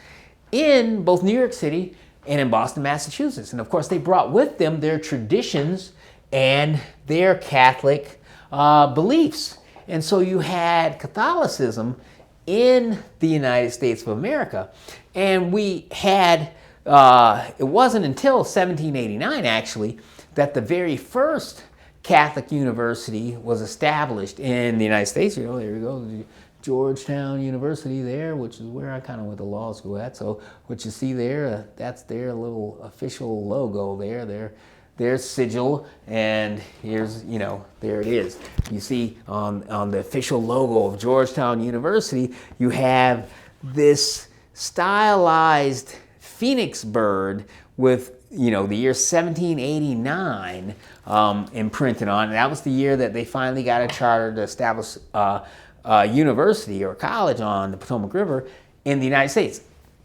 in both New York City and in Boston, Massachusetts. And of course, they brought with them their traditions and their Catholic beliefs. And so you had Catholicism in the United States of America. And we had, it wasn't until 1789 actually, that the very first Catholic university was established in the United States. There we go, Georgetown University there, which is where I kind of went to law school at. So what you see there, that's their little official logo there, their sigil, and here's, there it is. You see on the official logo of Georgetown University, you have this stylized phoenix bird with the year 1789 imprinted on it. That was the year that they finally got a charter to establish a university or college on the Potomac River in the United States.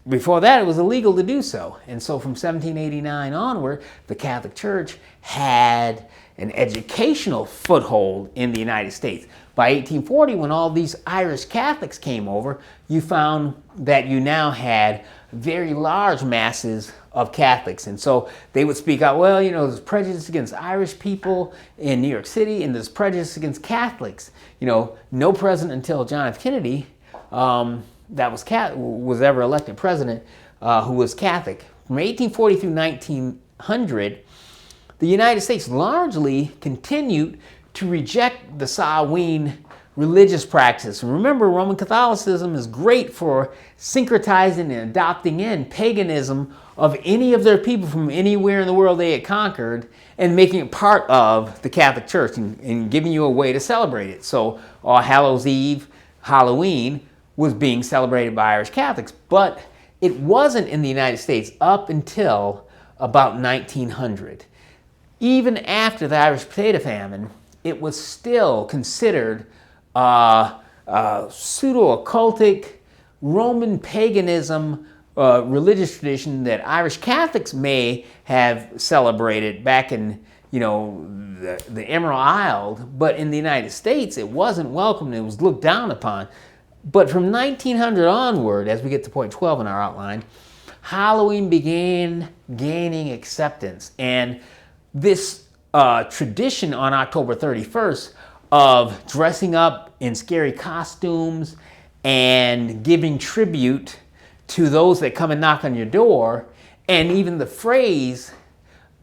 Before that, it was illegal to do so. And so from 1789 onward, the Catholic Church had an educational foothold in the United States. By 1840, when all these Irish Catholics came over, you found that you now had very large masses of Catholics. And so they would speak out, well, there's prejudice against Irish people in New York City, and there's prejudice against Catholics. No president until John F. Kennedy that was ever elected president who was Catholic. From 1840 through 1900, the United States largely continued to reject the SAH-WEEN religious practice. And remember, Roman Catholicism is great for syncretizing and adopting in paganism of any of their people from anywhere in the world they had conquered and making it part of the Catholic Church and giving you a way to celebrate it. So All Hallows Eve, Halloween, was being celebrated by Irish Catholics, but it wasn't in the United States up until about 1900. Even after the Irish Potato Famine, it was still considered pseudo-occultic Roman paganism religious tradition that Irish Catholics may have celebrated back in the Emerald Isle, but in the United States it wasn't welcomed, it was looked down upon. But from 1900 onward, as we get to point 12 in our outline, Halloween began gaining acceptance. And this tradition on October 31st of dressing up in scary costumes and giving tribute to those that come and knock on your door, and even the phrase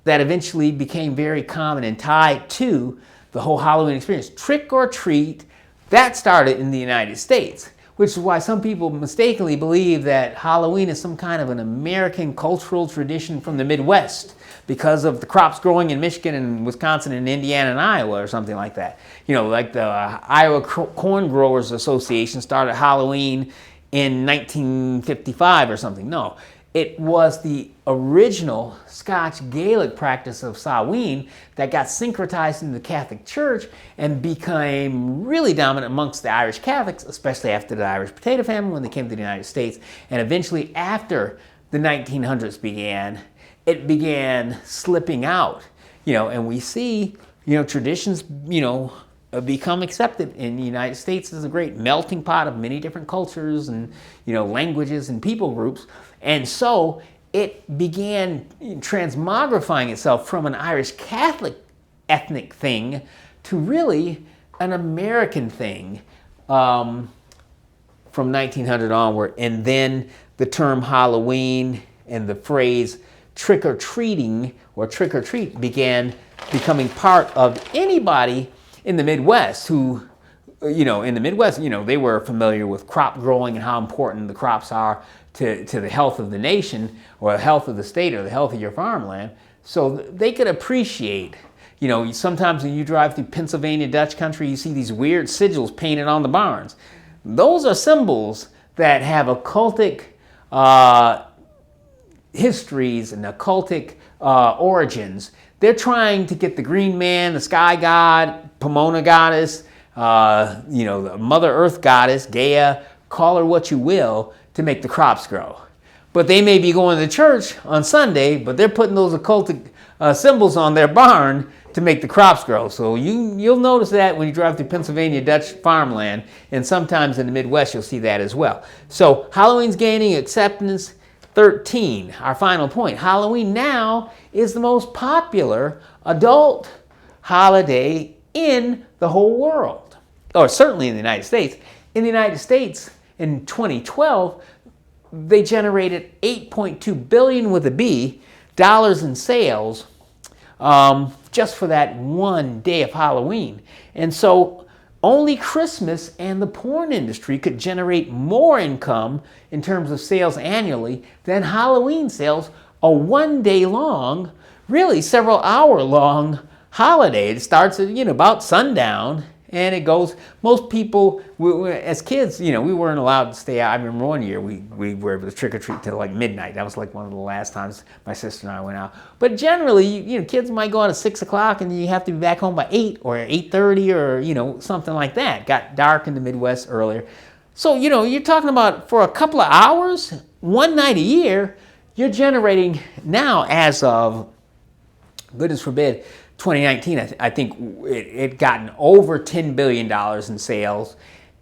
that eventually became very common and tied to the whole Halloween experience, trick or treat, that started in the United States, which is why some people mistakenly believe that Halloween is some kind of an American cultural tradition from the Midwest because of the crops growing in Michigan and Wisconsin and Indiana and Iowa or something like that. Like the Iowa Corn Growers Association started Halloween in 1955 or something. No, it was the original Scotch Gaelic practice of SAH-WEEN that got syncretized into the Catholic Church and became really dominant amongst the Irish Catholics, especially after the Irish Potato Famine when they came to the United States. And eventually after the 1900s began, it began slipping out, and we see, traditions, become accepted in the United States as a great melting pot of many different cultures and, languages and people groups. And so it began transmogrifying itself from an Irish Catholic ethnic thing to really an American thing from 1900 onward. And then the term Halloween and the phrase trick-or-treating or trick-or-treat began becoming part of anybody in the Midwest who, in the Midwest, they were familiar with crop growing and how important the crops are to the health of the nation or the health of the state or the health of your farmland. So they could appreciate, sometimes when you drive through Pennsylvania Dutch country, you see these weird sigils painted on the barns. Those are symbols that have occultic histories and occultic origins. They're trying to get the green man, the sky god, Pomona goddess, the Mother Earth goddess, Gaia, call her what you will, to make the crops grow. But they may be going to church on Sunday, but they're putting those occultic symbols on their barn to make the crops grow. So you'll notice that when you drive through Pennsylvania Dutch farmland, and sometimes in the Midwest you'll see that as well. So Halloween's gaining acceptance. 13, our final point. Halloween now is the most popular adult holiday in the whole world, or certainly in the United States. In the United States, in 2012, they generated $8.2 billion with a B dollars in sales just for that one day of Halloween. And so only Christmas and the porn industry could generate more income in terms of sales annually than Halloween sales, a one-day long, really several hour long holiday. It starts at, about sundown, and it goes, most people, as kids, we weren't allowed to stay out. I remember one year we were able to trick or treat till like midnight. That was like one of the last times my sister and I went out. But generally, kids might go out at 6 o'clock and you have to be back home by 8 or 8:30 or, something like that. Got dark in the Midwest earlier. So, you're talking about for a couple of hours, one night a year, you're generating now, as of, goodness forbid, 2019, I think it gotten over $10 billion in sales.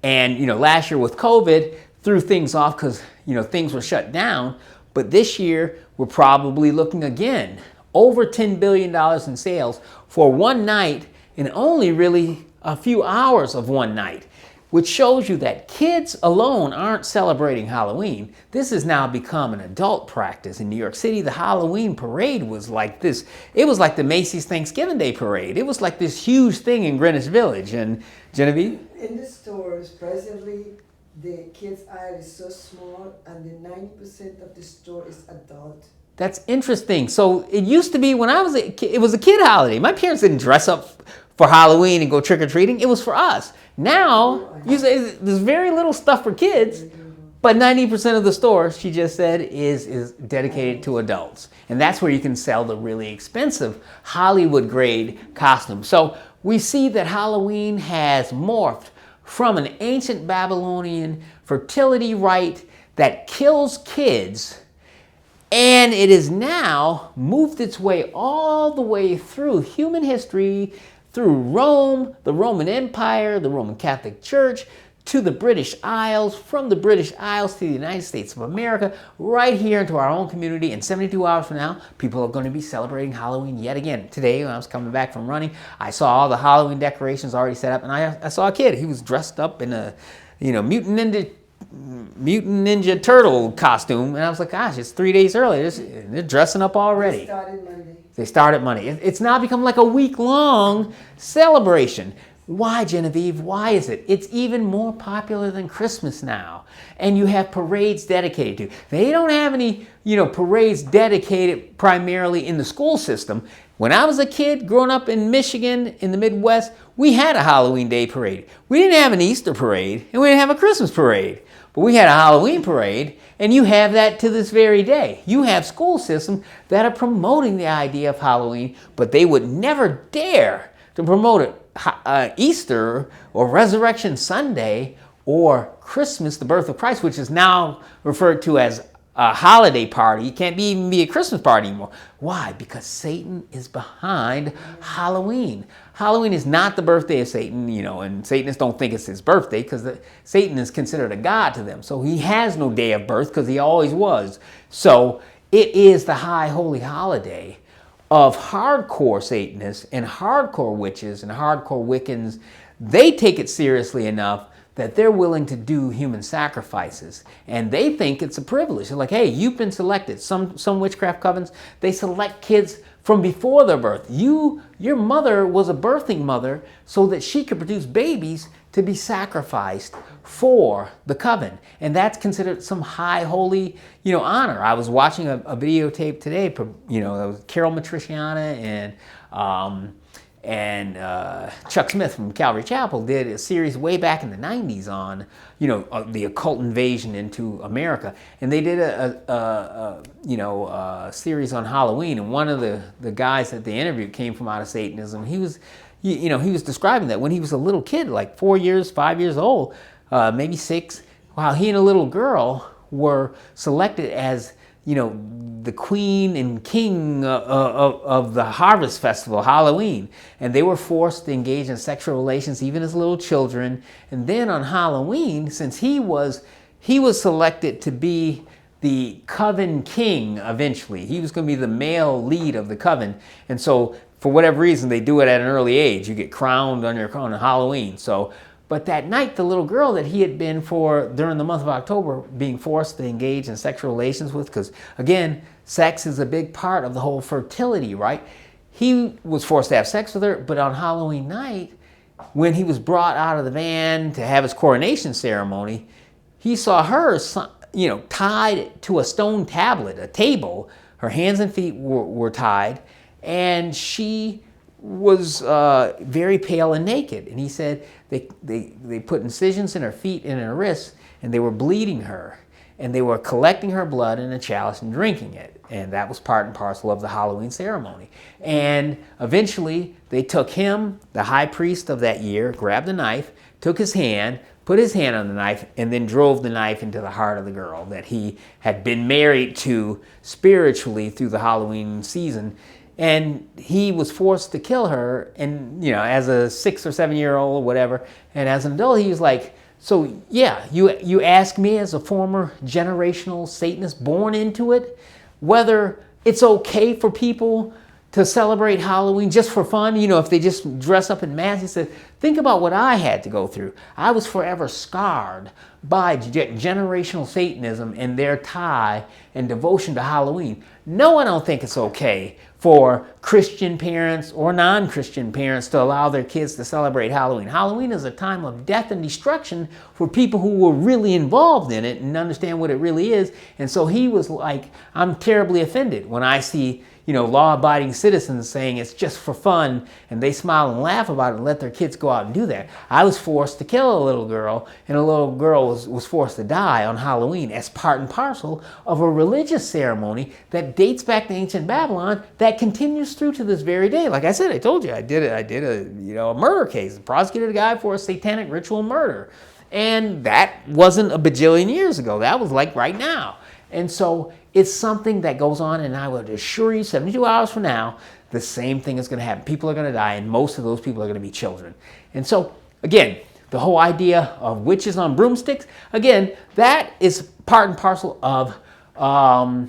And, last year with COVID, threw things off because, things were shut down. But this year, we're probably looking again, over $10 billion in sales for one night, and only really a few hours of one night, which shows you that kids alone aren't celebrating Halloween. This has now become an adult practice. In New York City, the Halloween parade was like this. It was like the Macy's Thanksgiving Day parade. It was like this huge thing in Greenwich Village. And Genevieve? In the stores, presently, the kids' aisle is so small, and the 90% of the store is adult. That's interesting. So it used to be when I was a kid, it was a kid holiday. My parents didn't dress up for Halloween and go trick-or-treating. It was for us. Now, you say there's very little stuff for kids, but 90% of the store, she just said, is dedicated to adults. And that's where you can sell the really expensive Hollywood-grade costumes. So we see that Halloween has morphed from an ancient Babylonian fertility rite that kills kids, and it has now moved its way all the way through human history, through Rome, the Roman Empire, the Roman Catholic Church, to the British Isles, from the British Isles to the United States of America, right here into our own community. And 72 hours from now, people are going to be celebrating Halloween yet again. Today, when I was coming back from running, I saw all the Halloween decorations already set up, and I saw a kid. He was dressed up in a, mutant ninja turtle costume, and I was like, gosh, it's 3 days early. They're dressing up already. They started Monday. It's now become like a week-long celebration. Why, Genevieve? Why is it? It's even more popular than Christmas now. And you have parades dedicated to. They don't have any, parades dedicated primarily in the school system. When I was a kid growing up in Michigan, in the Midwest, we had a Halloween Day parade. We didn't have an Easter parade, and we didn't have a Christmas parade. But we had a Halloween parade, and you have that to this very day. You have school systems that are promoting the idea of Halloween, but they would never dare to promote it. Easter or Resurrection Sunday or Christmas, the birth of Christ, which is now referred to as a holiday party. It can't even be a Christmas party anymore. Why? Because Satan is behind Halloween. Halloween is not the birthday of Satan, and Satanists don't think it's his birthday because Satan is considered a god to them. So he has no day of birth because he always was. So it is the high holy holiday of hardcore Satanists and hardcore witches and hardcore Wiccans. They take it seriously enough that they're willing to do human sacrifices. And they think it's a privilege. They're like, hey, you've been selected. Some witchcraft covens, they select kids from before their birth. Your mother was a birthing mother so that she could produce babies to be sacrificed for the coven. And that's considered some high holy, honor. I was watching a videotape today, that was Carol Matriciana and Chuck Smith from Calvary Chapel did a series way back in the 90s on, the occult invasion into America. And they did a series on Halloween. And one of the guys that they interviewed came from out of Satanism. He was describing that when he was a little kid, like 4 years, 5 years old, maybe 6, while he and a little girl were selected as, the queen and king of the harvest festival, Halloween. And they were forced to engage in sexual relations even as little children. And then on Halloween, since he was selected to be the coven king eventually. He was going to be the male lead of the coven. And so for whatever reason, they do it at an early age. You get crowned on Halloween. But that night, the little girl that he had been during the month of October being forced to engage in sexual relations with, because again, sex is a big part of the whole fertility, right? He was forced to have sex with her, but on Halloween night, when he was brought out of the van to have his coronation ceremony, he saw her, tied to a stone tablet, a table. Her hands and feet were tied, and she was very pale and naked. And he said they put incisions in her feet and in her wrists, and they were bleeding her. And they were collecting her blood in a chalice and drinking it. And that was part and parcel of the Halloween ceremony. And eventually they took him, the high priest of that year, grabbed a knife, took his hand, put his hand on the knife, and then drove the knife into the heart of the girl that he had been married to spiritually through the Halloween season. And he was forced to kill her, and as a 6 or 7 year old or whatever. And as an adult, he was like, so yeah, you ask me as a former generational Satanist born into it, whether it's okay for people to celebrate Halloween just for fun, if they just dress up in masks. He said, think about what I had to go through. I was forever scarred by generational Satanism and their tie and devotion to Halloween. No, I don't think it's okay for Christian parents or non-Christian parents to allow their kids to celebrate Halloween. Halloween is a time of death and destruction for people who were really involved in it and understand what it really is. And so he was like, I'm terribly offended when I see law-abiding citizens saying it's just for fun, and they smile and laugh about it and let their kids go out and do that. I was forced to kill a little girl, and a little girl was forced to die on Halloween as part and parcel of a religious ceremony that dates back to ancient Babylon that continues through to this very day. Like I said, I told you, I did a murder case, prosecuted a guy for a satanic ritual murder. And that wasn't a bajillion years ago. That was like right now. And so it's something that goes on, and I would assure you 72 hours from now, the same thing is going to happen. People are going to die, and most of those people are going to be children. And so, again, the whole idea of witches on broomsticks, again, that is part and parcel of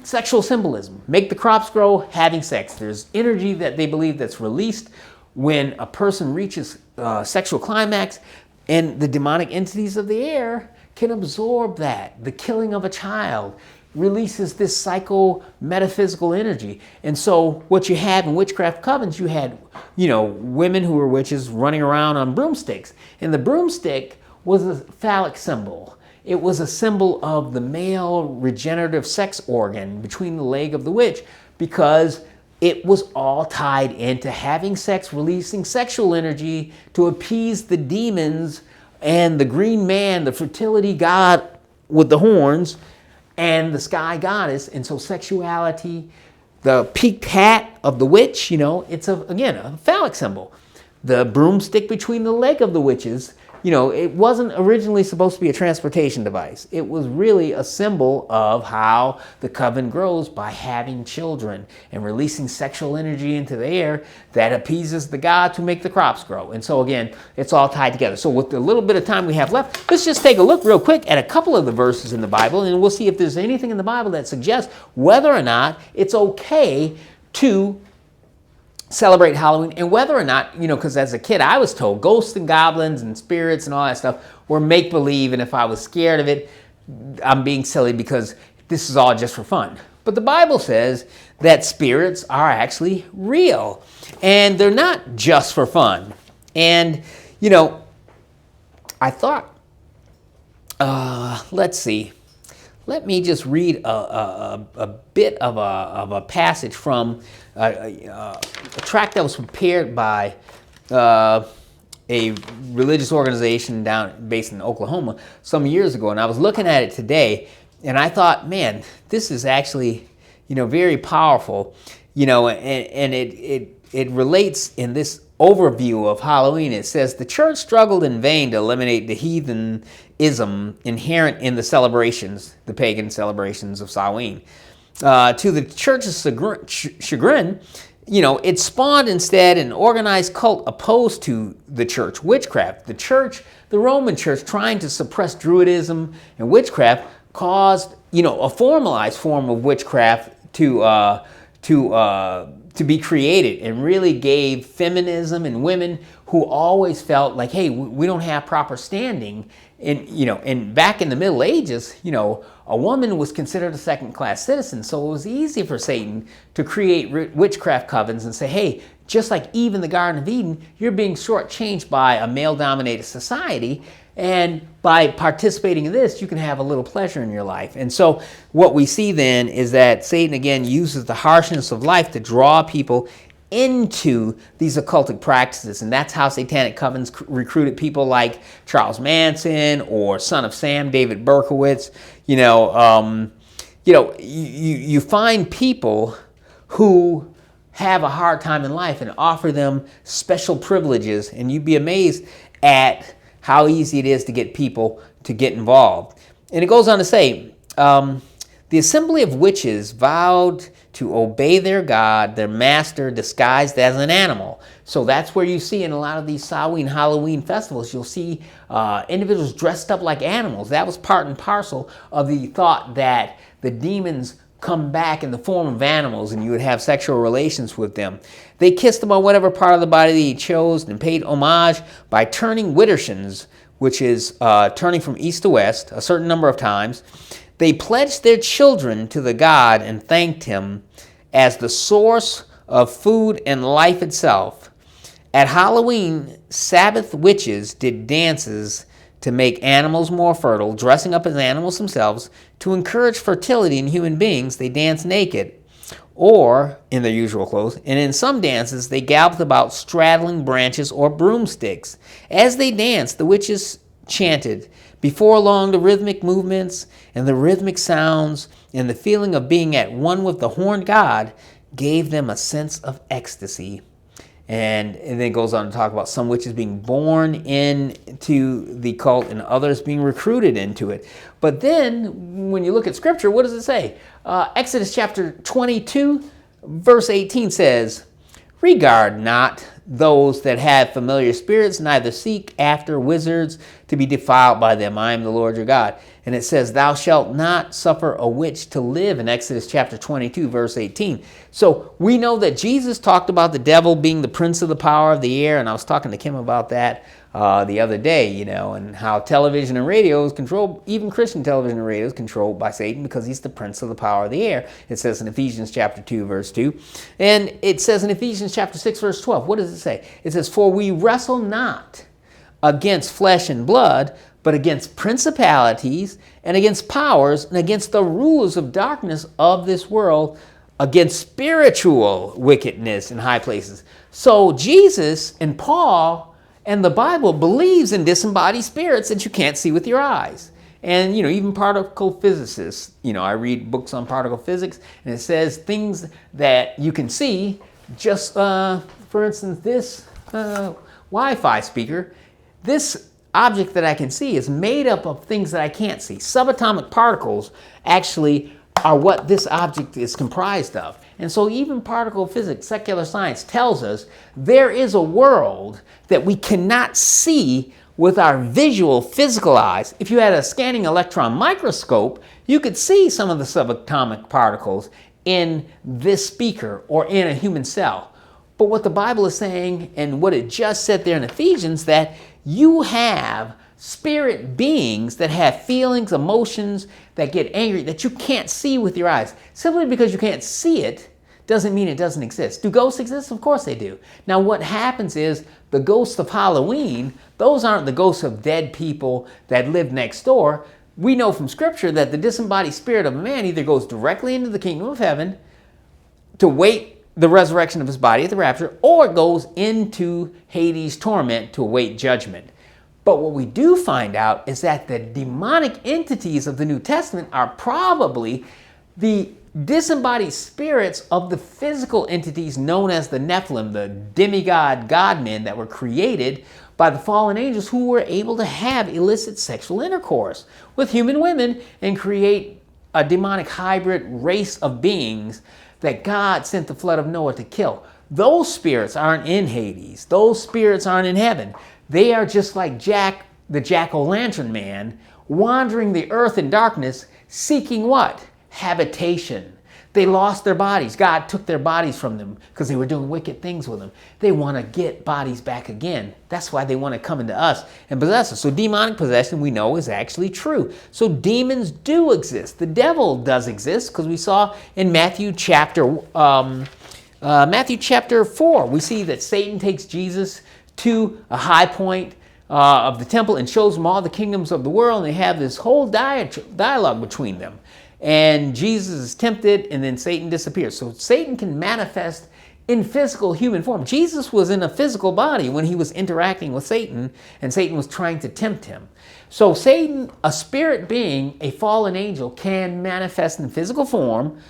sexual symbolism. Make the crops grow, having sex. There's energy that they believe that's released when a person reaches sexual climax, and the demonic entities of the air can absorb that. The killing of a child releases this psycho-metaphysical energy. And so what you had in witchcraft covens, you had, women who were witches running around on broomsticks. And the broomstick was a phallic symbol. It was a symbol of the male regenerative sex organ between the leg of the witch, because it was all tied into having sex, releasing sexual energy to appease the demons and the green man, the fertility god with the horns, and the sky goddess. And so sexuality, the peaked hat of the witch, it's again a phallic symbol. The broomstick between the leg of the witches, it wasn't originally supposed to be a transportation device. It was really a symbol of how the coven grows by having children and releasing sexual energy into the air that appeases the god to make the crops grow. And so again, it's all tied together. So with the little bit of time we have left, let's just take a look real quick at a couple of the verses in the Bible, and we'll see if there's anything in the Bible that suggests whether or not it's okay to celebrate Halloween, and whether or not, because as a kid I was told ghosts and goblins and spirits and all that stuff were make-believe, and if I was scared of it, I'm being silly because this is all just for fun. But the Bible says that spirits are actually real, and they're not just for fun. And, I thought, let's see. Let me just read a bit of a passage from a tract that was prepared by a religious organization based in Oklahoma some years ago. And I was looking at it today, and I thought, man, this is actually, very powerful, and it relates in this overview of Halloween. It says, the church struggled in vain to eliminate the heathenism inherent in the celebrations, the pagan celebrations of Samhain. To the church's chagrin, it spawned instead an organized cult opposed to the church, witchcraft. The Roman church, trying to suppress Druidism and witchcraft, caused, a formalized form of witchcraft to be created, and really gave feminism and women who always felt like, hey, we don't have proper standing. And back in the Middle Ages, a woman was considered a second-class citizen, so it was easy for Satan to create witchcraft covens and say, hey, just like Eve in the Garden of Eden, you're being shortchanged by a male-dominated society, and by participating in this, you can have a little pleasure in your life. And so what we see then is that Satan, again, uses the harshness of life to draw people into these occultic practices, and that's how satanic covens recruited people like Charles Manson or Son of Sam, David Berkowitz. You find people who have a hard time in life and offer them special privileges, and you'd be amazed at how easy it is to get people to get involved. And it goes on to say, the assembly of witches vowed to obey their god, their master, disguised as an animal. So that's where you see in a lot of these SAH-WEEN Halloween festivals, you'll see individuals dressed up like animals. That was part and parcel of the thought that the demons come back in the form of animals and you would have sexual relations with them. They kissed them on whatever part of the body they chose and paid homage by turning widdershins, which is turning from east to west, a certain number of times. They pledged their children to the god and thanked him as the source of food and life itself. At Halloween, Sabbath witches did dances to make animals more fertile, dressing up as animals themselves. To encourage fertility in human beings, they danced naked, or in their usual clothes, and in some dances they galloped about straddling branches or broomsticks. As they danced, the witches chanted. Before long, the rhythmic movements and the rhythmic sounds and the feeling of being at one with the horned god gave them a sense of ecstasy. And then it goes on to talk about some witches being born into the cult and others being recruited into it. But then, when you look at Scripture, what does it say? Exodus chapter 22, verse 18 says, "Regard not those that have familiar spirits, neither seek after wizards to be defiled by them. I am the Lord your God." And it says, "Thou shalt not suffer a witch to live," in Exodus chapter 22, verse 18. So we know that Jesus talked about the devil being the prince of the power of the air, and I was talking to Kim about that the other day, and how television and radio is controlled, even Christian television and radio is controlled by Satan because he's the prince of the power of the air. It says in Ephesians chapter 2, verse 2. And it says in Ephesians chapter 6, verse 12, what does it say? It says, "For we wrestle not against flesh and blood, but against principalities and against powers and against the rulers of darkness of this world, against spiritual wickedness in high places." So Jesus and Paul and the Bible believes in disembodied spirits that you can't see with your eyes. And, even particle physicists, I read books on particle physics, and it says things that you can see, just, for instance, this Wi-Fi speaker, this object that I can see is made up of things that I can't see. Subatomic particles actually are what this object is comprised of. And so even particle physics, secular science, tells us there is a world that we cannot see with our visual physical eyes. If you had a scanning electron microscope, you could see some of the subatomic particles in this speaker or in a human cell. But what the Bible is saying, and what it just said there in Ephesians, that you have spirit beings that have feelings, emotions, that get angry, that you can't see with your eyes. Simply because you can't see it doesn't mean it doesn't exist. Do ghosts exist? Of course they do. Now what happens is the ghosts of Halloween, those aren't the ghosts of dead people that live next door. We know from Scripture that the disembodied spirit of a man either goes directly into the kingdom of heaven to wait the resurrection of his body at the rapture, or it goes into Hades' torment to await judgment. But what we do find out is that the demonic entities of the New Testament are probably the disembodied spirits of the physical entities known as the Nephilim, the demigod god-men that were created by the fallen angels, who were able to have illicit sexual intercourse with human women and create a demonic hybrid race of beings that God sent the flood of Noah to kill. Those spirits aren't in Hades. Those spirits aren't in heaven. They are just like Jack, the jack-o'-lantern man, wandering the earth in darkness, seeking what? Habitation. They lost their bodies. God took their bodies from them because they were doing wicked things with them. They want to get bodies back again. That's why they want to come into us and possess us. So demonic possession, we know, is actually true. So demons do exist. The devil does exist, because we saw in Matthew chapter 4, we see that Satan takes Jesus to a high point of the temple and shows them all the kingdoms of the world, and they have this whole dialogue between them. And Jesus is tempted, and then Satan disappears. So Satan can manifest in physical human form. Jesus was in a physical body when he was interacting with Satan, and Satan was trying to tempt him. So Satan, a spirit being, a fallen angel, can manifest in physical form,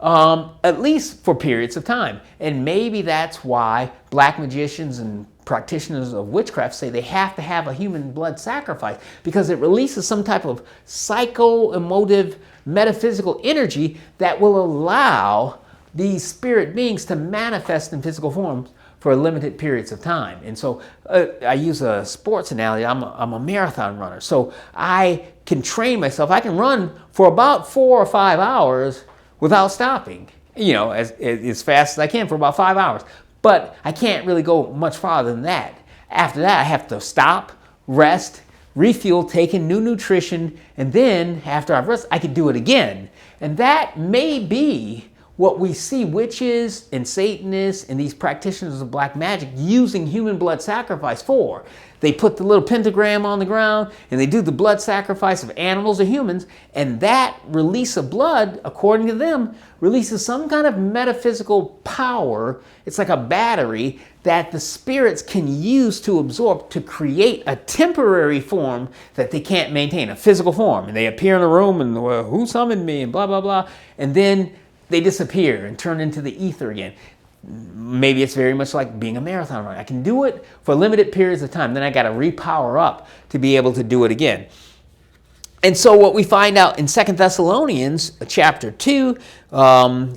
at least for periods of time. And maybe that's why black magicians and practitioners of witchcraft say they have to have a human blood sacrifice, because it releases some type of psycho-emotive, metaphysical energy that will allow these spirit beings to manifest in physical forms for limited periods of time. And so I use a sports analogy. I'm a marathon runner. So I can train myself. I can run for about 4 or 5 hours without stopping, as fast as I can for about 5 hours. But I can't really go much farther than that. After that, I have to stop, rest, refuel, take in new nutrition, and then after I've rested, I can do it again. And that may be what we see witches and Satanists and these practitioners of black magic using human blood sacrifice for. They put the little pentagram on the ground and they do the blood sacrifice of animals or humans, and that release of blood, according to them, releases some kind of metaphysical power. It's like a battery that the spirits can use to absorb to create a temporary form that they can't maintain, a physical form. And they appear in a room and, well, who summoned me, and blah, blah, blah. And then they disappear and turn into the ether again. Maybe it's very much like being a marathon runner. I can do it for limited periods of time. Then I got to repower up to be able to do it again. And so what we find out in 2 Thessalonians chapter 2,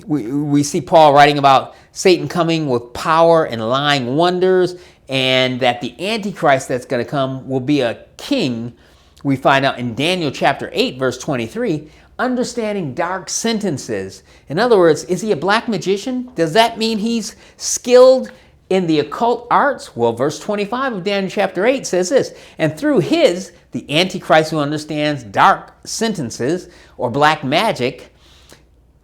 we see Paul writing about Satan coming with power and lying wonders, and that the Antichrist that's going to come will be a king. We find out in Daniel chapter 8, verse 23, understanding dark sentences. In other words, is he a black magician? Does that mean he's skilled in the occult arts? Well, verse 25 of Daniel chapter 8 says this, and through his, the Antichrist who understands dark sentences or black magic,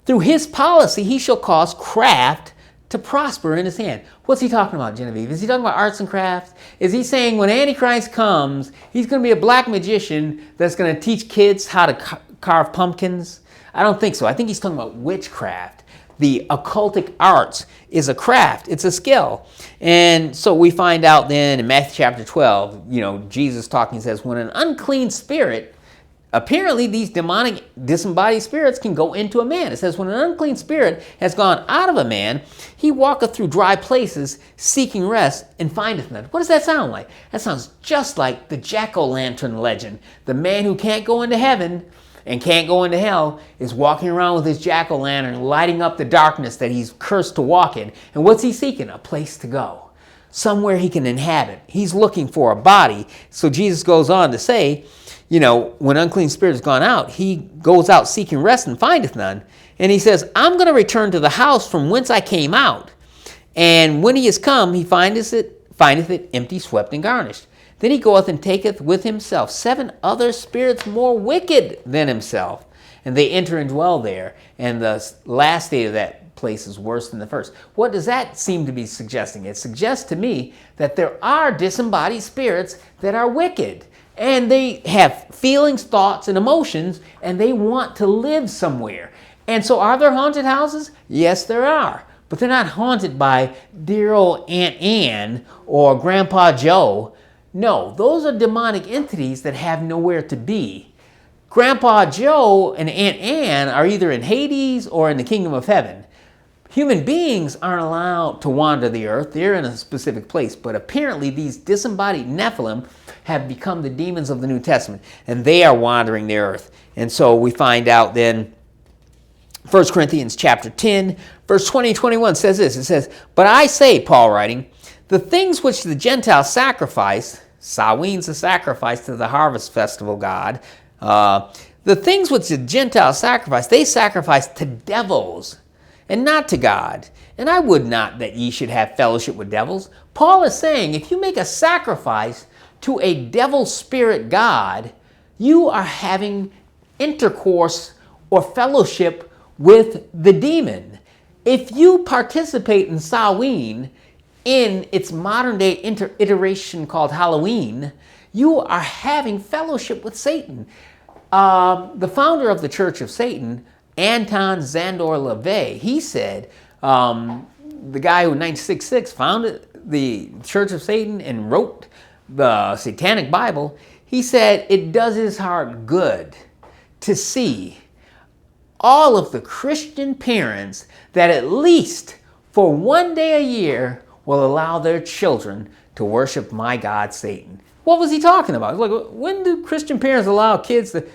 through his policy he shall cause craft to prosper in his hand. What's he talking about, Genevieve? Is he talking about arts and crafts? Is he saying when Antichrist comes, he's going to be a black magician that's going to teach kids how to carve pumpkins? I don't think so. I think he's talking about witchcraft. The occultic arts is a craft. It's a skill. And so we find out then in Matthew chapter 12, Jesus talking says, when an unclean spirit, apparently these demonic disembodied spirits can go into a man. It says, when an unclean spirit has gone out of a man, he walketh through dry places, seeking rest, and findeth none. What does that sound like? That sounds just like the jack-o'-lantern legend. The man who can't go into heaven and can't go into hell is walking around with his jack-o'-lantern, lighting up the darkness that he's cursed to walk in. And what's he seeking? A place to go. Somewhere he can inhabit. He's looking for a body. So Jesus goes on to say, when unclean spirit has gone out, he goes out seeking rest and findeth none. And he says, I'm going to return to the house from whence I came out. And when he is come, he findeth it empty, swept, and garnished. Then he goeth and taketh with himself 7 other spirits more wicked than himself. And they enter and dwell there. And the last state of that place is worse than the first. What does that seem to be suggesting? It suggests to me that there are disembodied spirits that are wicked. And they have feelings, thoughts, and emotions, and they want to live somewhere. And so are there haunted houses? Yes, there are. But they're not haunted by dear old Aunt Anne or Grandpa Joe. No, those are demonic entities that have nowhere to be. Grandpa Joe and Aunt Anne are either in Hades or in the kingdom of heaven. Human beings aren't allowed to wander the earth. They're in a specific place. But apparently these disembodied Nephilim have become the demons of the New Testament, and they are wandering the earth. And so we find out then 1 Corinthians chapter 10, verse 20 and 21 says this. It says, but I say, Paul writing, the things which the Gentiles sacrifice, SAH-WEEN's a sacrifice to the harvest festival god, the things which the Gentiles sacrifice, they sacrifice to devils and not to God. And I would not that ye should have fellowship with devils. Paul is saying, if you make a sacrifice to a devil spirit god, you are having intercourse or fellowship with the demon. If you participate in SAH-WEEN, in its modern day iteration called Halloween, you are having fellowship with Satan. The founder of the Church of Satan, Anton Szandor LaVey, he said, the guy who in 1966 founded the Church of Satan and wrote the Satanic Bible, he said it does his heart good to see all of the Christian parents that at least for one day a year will allow their children to worship my God, Satan. What was he talking about? Like, when do Christian parents allow kids to...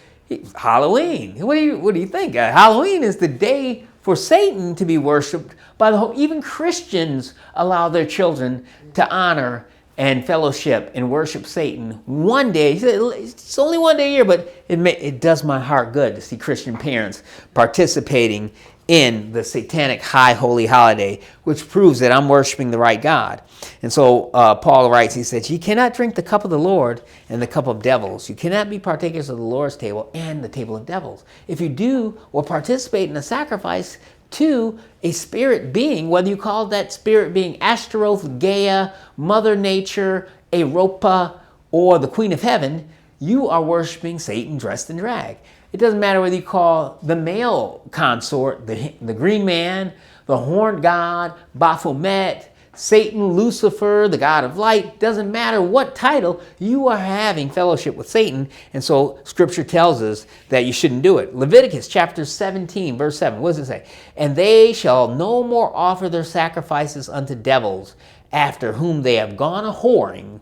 Halloween. What do you think? Halloween is the day for Satan to be worshipped by the whole... Even Christians allow their children to honor and fellowship and worship Satan one day. He said it's only one day a year, but it does my heart good to see Christian parents participating in the satanic high holy holiday, which proves that I'm worshiping the right God. And so Paul writes, he says, "You cannot drink the cup of the Lord and the cup of devils. You cannot be partakers of the Lord's table and the table of devils. If you do or participate in a sacrifice to a spirit being, whether you call that spirit being Ashtaroth, Gaia, Mother Nature, Europa, or the Queen of Heaven, you are worshiping Satan dressed in drag. It doesn't matter whether you call the male consort the Green Man, the Horned God, Baphomet, Satan, Lucifer, the God of Light. Doesn't matter what title, you are having fellowship with Satan. And so Scripture tells us that you shouldn't do it. Leviticus chapter 17, verse 7. What does it say? "And they shall no more offer their sacrifices unto devils, after whom they have gone a-whoring.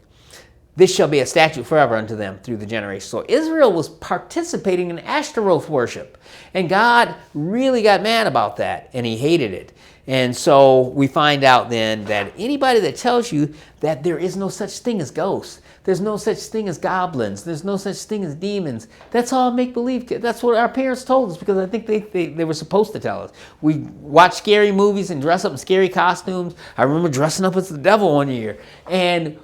This shall be a statute forever unto them through the generations." So Israel was participating in Ashtaroth worship. And God really got mad about that, and he hated it. And so we find out then that anybody that tells you that there is no such thing as ghosts, there's no such thing as goblins, there's no such thing as demons, that's all make-believe. That's what our parents told us, because I think they were supposed to tell us. We watch scary movies and dress up in scary costumes. I remember dressing up as the devil one year. And,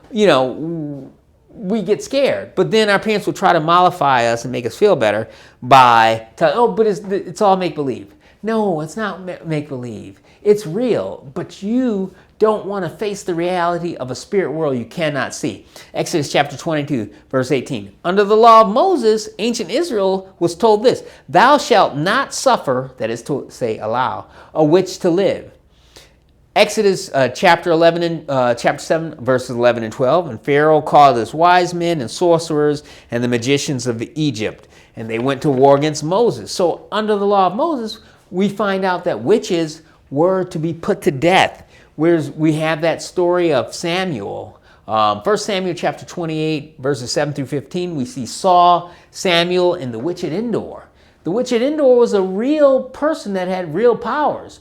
we get scared. But then our parents would try to mollify us and make us feel better by telling, but it's all make-believe. No, it's not make-believe. It's real, but you don't want to face the reality of a spirit world you cannot see. Exodus chapter 22, verse 18. "Under the law of Moses, ancient Israel was told this: Thou shalt not suffer, that is to say, allow, a witch to live." Exodus chapter 11 and chapter 7, verses 11 and 12. "And Pharaoh called his wise men and sorcerers and the magicians of Egypt, and they went to war against Moses." So under the law of Moses, we find out that witches were to be put to death. Whereas we have that story of Samuel. 1 Samuel chapter 28, verses 7 through 15, we see Saul, Samuel, and the witch at Endor. The witch at Endor was a real person that had real powers.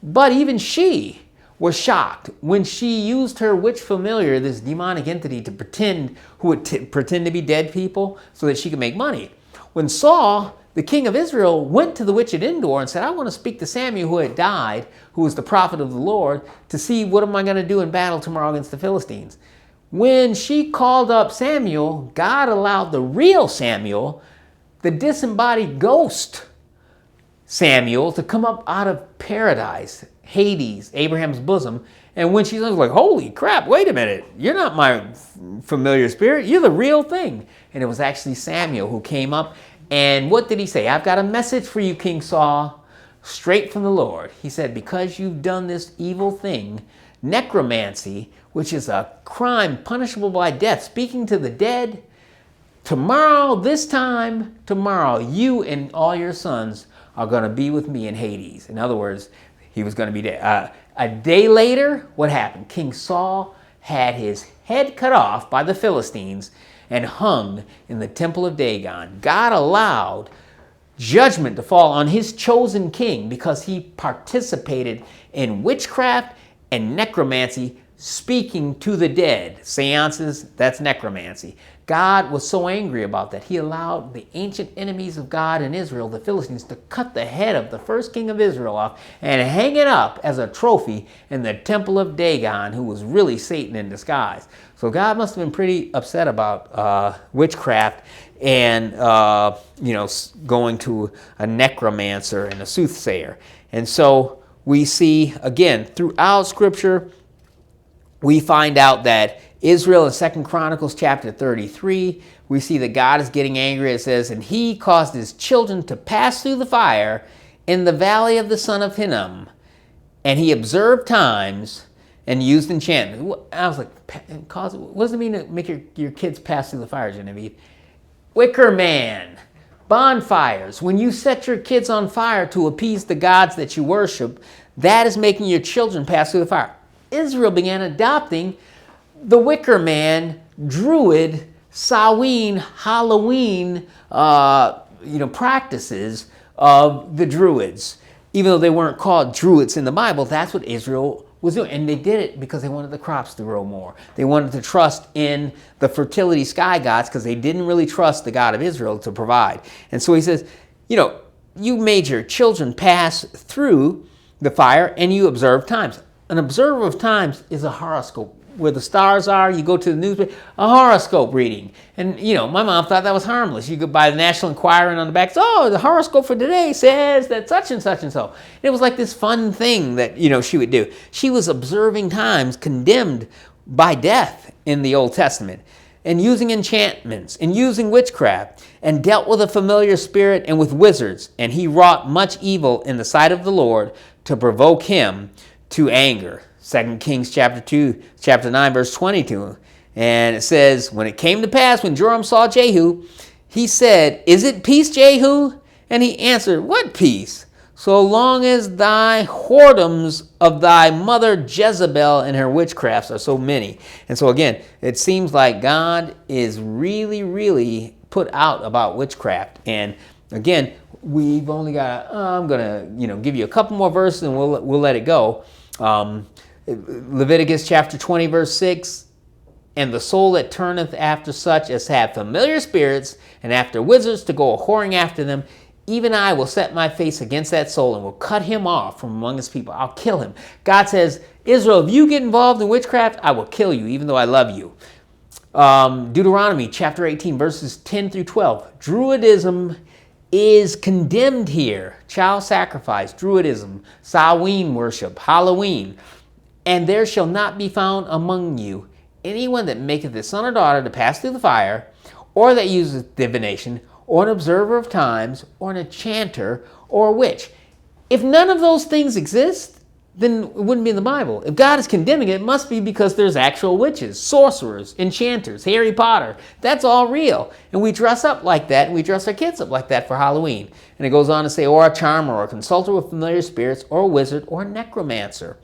But even she was shocked when she used her witch familiar, this demonic entity, to pretend to be dead people so that she could make money. When Saul, the king of Israel, went to the witch at Endor and said, "I want to speak to Samuel who had died, who was the prophet of the Lord, to see what am I going to do in battle tomorrow against the Philistines." When she called up Samuel, God allowed the real Samuel, the disembodied ghost Samuel, to come up out of paradise, Hades, Abraham's bosom. And when she was like, "Holy crap, wait a minute, you're not my familiar spirit, you're the real thing." And it was actually Samuel who came up. And what did he say? "I've got a message for you, King Saul, straight from the Lord." He said, "Because you've done this evil thing, necromancy, which is a crime punishable by death, speaking to the dead, tomorrow, you and all your sons are going to be with me in Hades." In other words, he was going to be dead. A day later, what happened? King Saul had his head cut off by the Philistines and hung in the temple of Dagon. God allowed judgment to fall on his chosen king because he participated in witchcraft and necromancy, speaking to the dead. Seances, that's necromancy. God was so angry about that, he allowed the ancient enemies of God in Israel, the Philistines, to cut the head of the first king of Israel off and hang it up as a trophy in the temple of Dagon, who was really Satan in disguise. So God must have been pretty upset about witchcraft and going to a necromancer and a soothsayer. And so we see, again, throughout Scripture, we find out that Israel in 2 Chronicles chapter 33, we see that God is getting angry. It says, and he caused his children to pass through the fire in the valley of the son of Hinnom, and he observed times and used enchantment. I was like, what does it mean to make your kids pass through the fire, Genevieve? Wicker Man, bonfires. When you set your kids on fire to appease the gods that you worship, that is making your children pass through the fire. Israel began adopting the Wicker Man, Druid, SAH-WEEN, Halloween, practices of the Druids. Even though they weren't called Druids in the Bible, that's what Israel was doing. And they did it because they wanted the crops to grow more. They wanted to trust in the fertility sky gods because they didn't really trust the God of Israel to provide. And so he says, you made your children pass through the fire and you observe times. An observer of times is a horoscope. Where the stars are, you go to the newspaper, a horoscope reading. And, my mom thought that was harmless. You could buy the National Enquirer and on the back, the horoscope for today says that such and such and so. It was like this fun thing that, she would do. She was observing times condemned by death in the Old Testament, and using enchantments, and using witchcraft, and dealt with a familiar spirit and with wizards. And he wrought much evil in the sight of the Lord to provoke him to anger. 2 Kings chapter 9, verse 22. And it says, when it came to pass, when Joram saw Jehu, he said, is it peace, Jehu? And he answered, what peace? So long as thy whoredoms of thy mother Jezebel and her witchcrafts are so many. And so again, it seems like God is really, really put out about witchcraft. And again, we've only got, I'm going to, give you a couple more verses and we'll let it go. Leviticus chapter 20, verse 6, and the soul that turneth after such as have familiar spirits and after wizards to go a-whoring after them, even I will set my face against that soul and will cut him off from among his people. I'll kill him. God says, Israel, if you get involved in witchcraft, I will kill you, even though I love you. Deuteronomy chapter 18, verses 10 through 12. Druidism is condemned here. Child sacrifice, Druidism, SAH-WEEN worship, Halloween. And there shall not be found among you anyone that maketh his son or daughter to pass through the fire, or that uses divination, or an observer of times, or an enchanter, or a witch. If none of those things exist, then it wouldn't be in the Bible. If God is condemning it, it must be because there's actual witches, sorcerers, enchanters, Harry Potter. That's all real. And we dress up like that, and we dress our kids up like that for Halloween. And it goes on to say, or a charmer, or a consulter with familiar spirits, or a wizard, or a necromancer.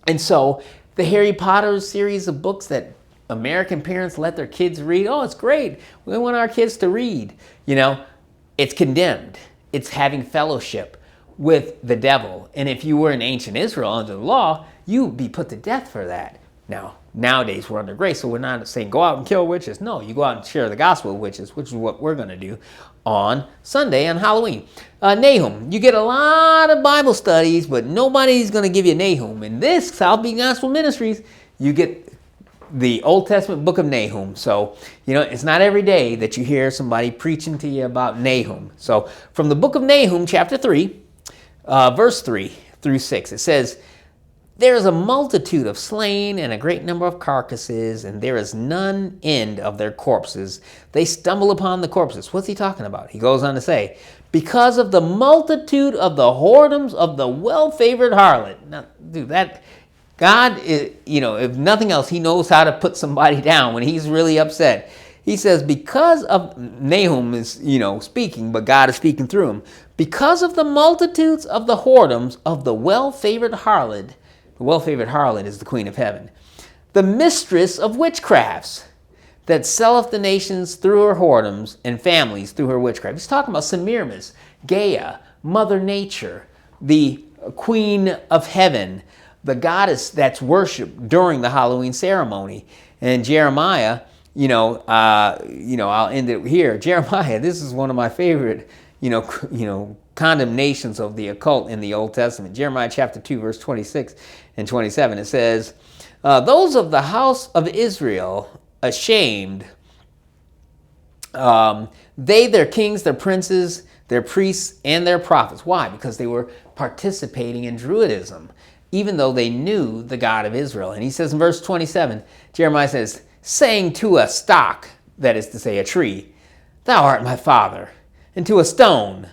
And so the Harry Potter series of books that American parents let their kids read, it's great. We want our kids to read. It's condemned. It's having fellowship with the devil. And if you were in ancient Israel under the law, you would be put to death for that. Now, nowadays we're under grace, so we're not saying go out and kill witches. No, you go out and share the gospel with witches, which is what we're going to do on Sunday, on Halloween. Nahum. You get a lot of Bible studies, but nobody's going to give you Nahum. In this South Beach Gospel Ministries, you get the Old Testament book of Nahum. So, it's not every day that you hear somebody preaching to you about Nahum. So, from the book of Nahum, chapter 3, verse 3 through 6, it says, there is a multitude of slain and a great number of carcasses, and there is none end of their corpses. They stumble upon the corpses. What's he talking about? He goes on to say, because of the multitude of the whoredoms of the well-favored harlot. Now, dude, that God, if nothing else, he knows how to put somebody down when he's really upset. He says, because of, Nahum is, speaking, but God is speaking through him. Because of the multitudes of the whoredoms of the well-favored harlot. The well-favored harlot is the queen of heaven. The mistress of witchcrafts, that selleth the nations through her whoredoms, and families through her witchcraft. He's talking about Semiramis, Gaia, Mother Nature, the queen of heaven, the goddess that's worshipped during the Halloween ceremony. And Jeremiah I'll end it here. Jeremiah, this is one of my favorite, condemnations of the occult in the Old Testament. Jeremiah chapter 2, verse 26 and 27. It says, those of the house of Israel ashamed, they, their kings, their princes, their priests, and their prophets. Why? Because they were participating in Druidism, even though they knew the God of Israel. And he says in verse 27, Jeremiah says, saying to a stock, that is to say a tree, thou art my father, and to a stone,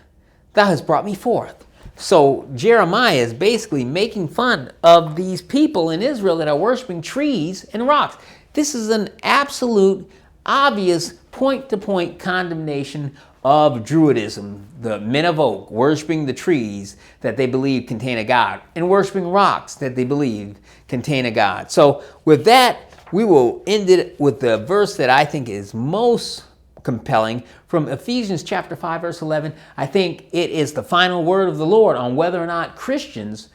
thou hast brought me forth. So Jeremiah is basically making fun of these people in Israel that are worshiping trees and rocks. This is an absolute, obvious, point-to-point condemnation of Druidism, the men of oak worshiping the trees that they believe contain a god, and worshiping rocks that they believe contain a god. So with that, we will end it with the verse that I think is most compelling from Ephesians chapter 5, verse 11. I think it is the final word of the Lord on whether or not Christians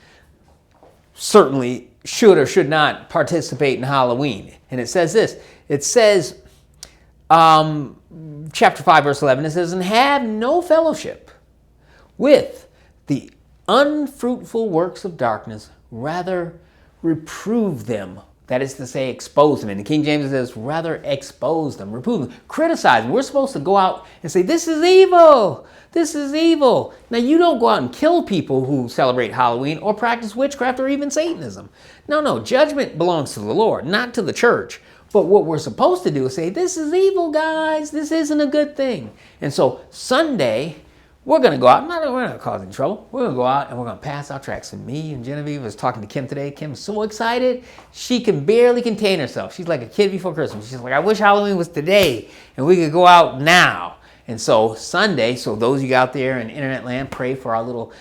certainly should or should not participate in Halloween. And it says this. It says, chapter 5, verse 11, it says, and have no fellowship with the unfruitful works of darkness, rather reprove them. That is to say, expose them. And the King James says, rather expose them, reprove them, criticize them. We're supposed to go out and say, this is evil. This is evil. Now, you don't go out and kill people who celebrate Halloween or practice witchcraft or even Satanism. No. Judgment belongs to the Lord, not to the church. But what we're supposed to do is say, this is evil, guys. This isn't a good thing. And so Sunday, we're going to go out. We're not causing trouble. We're going to go out and we're going to pass out tracts. And me and Genevieve was talking to Kim today. Kim's so excited. She can barely contain herself. She's like a kid before Christmas. She's like, I wish Halloween was today and we could go out now. And so Sunday, so those of you out there in internet land, pray for our little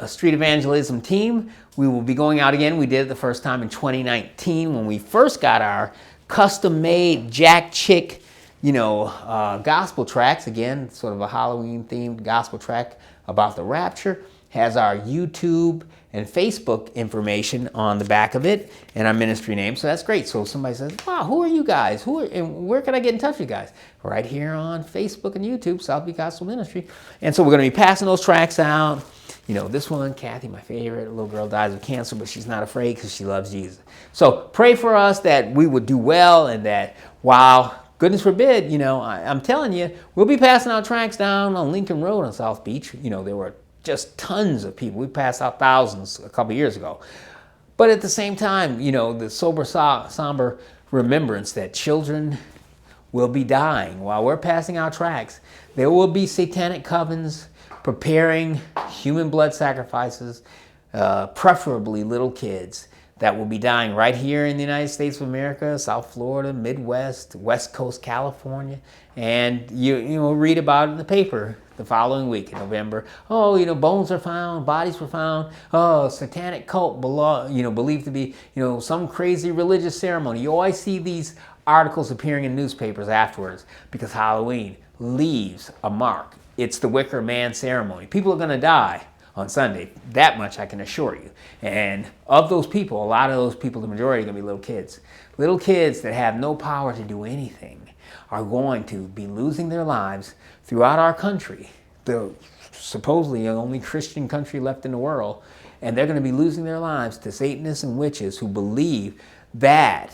street evangelism team. We will be going out again. We did it the first time in 2019 when we first got our custom-made Jack Chick, gospel tracks. Again, sort of a Halloween-themed gospel track about the rapture. Has our YouTube and Facebook information on the back of it and our ministry name. So that's great. So somebody says, wow, who are you guys? And where can I get in touch with you guys? Right here on Facebook and YouTube, Southbeat Gospel Ministry. And so we're going to be passing those tracks out. This one, Kathy, my favorite, a little girl dies of cancer, but she's not afraid because she loves Jesus. So pray for us that we would do well and that while, goodness forbid, I'm telling you, we'll be passing out tracks down on Lincoln Road on South Beach. There were just tons of people. We passed out thousands a couple years ago. But at the same time, the somber remembrance that children will be dying while we're passing out tracts. There will be satanic covens preparing human blood sacrifices, preferably little kids that will be dying right here in the United States of America, South Florida, Midwest, West Coast, California. And you read about it in the paper the following week in November. Oh, bones are found, bodies were found. Oh, satanic cult believed to be, some crazy religious ceremony. You always see these articles appearing in newspapers afterwards because Halloween leaves a mark. It's the Wicker Man ceremony. People are going to die on Sunday. That much I can assure you. And of those people, a lot of those people, the majority are going to be little kids. Little kids that have no power to do anything are going to be losing their lives throughout our country, the supposedly only Christian country left in the world, and they're going to be losing their lives to Satanists and witches who believe that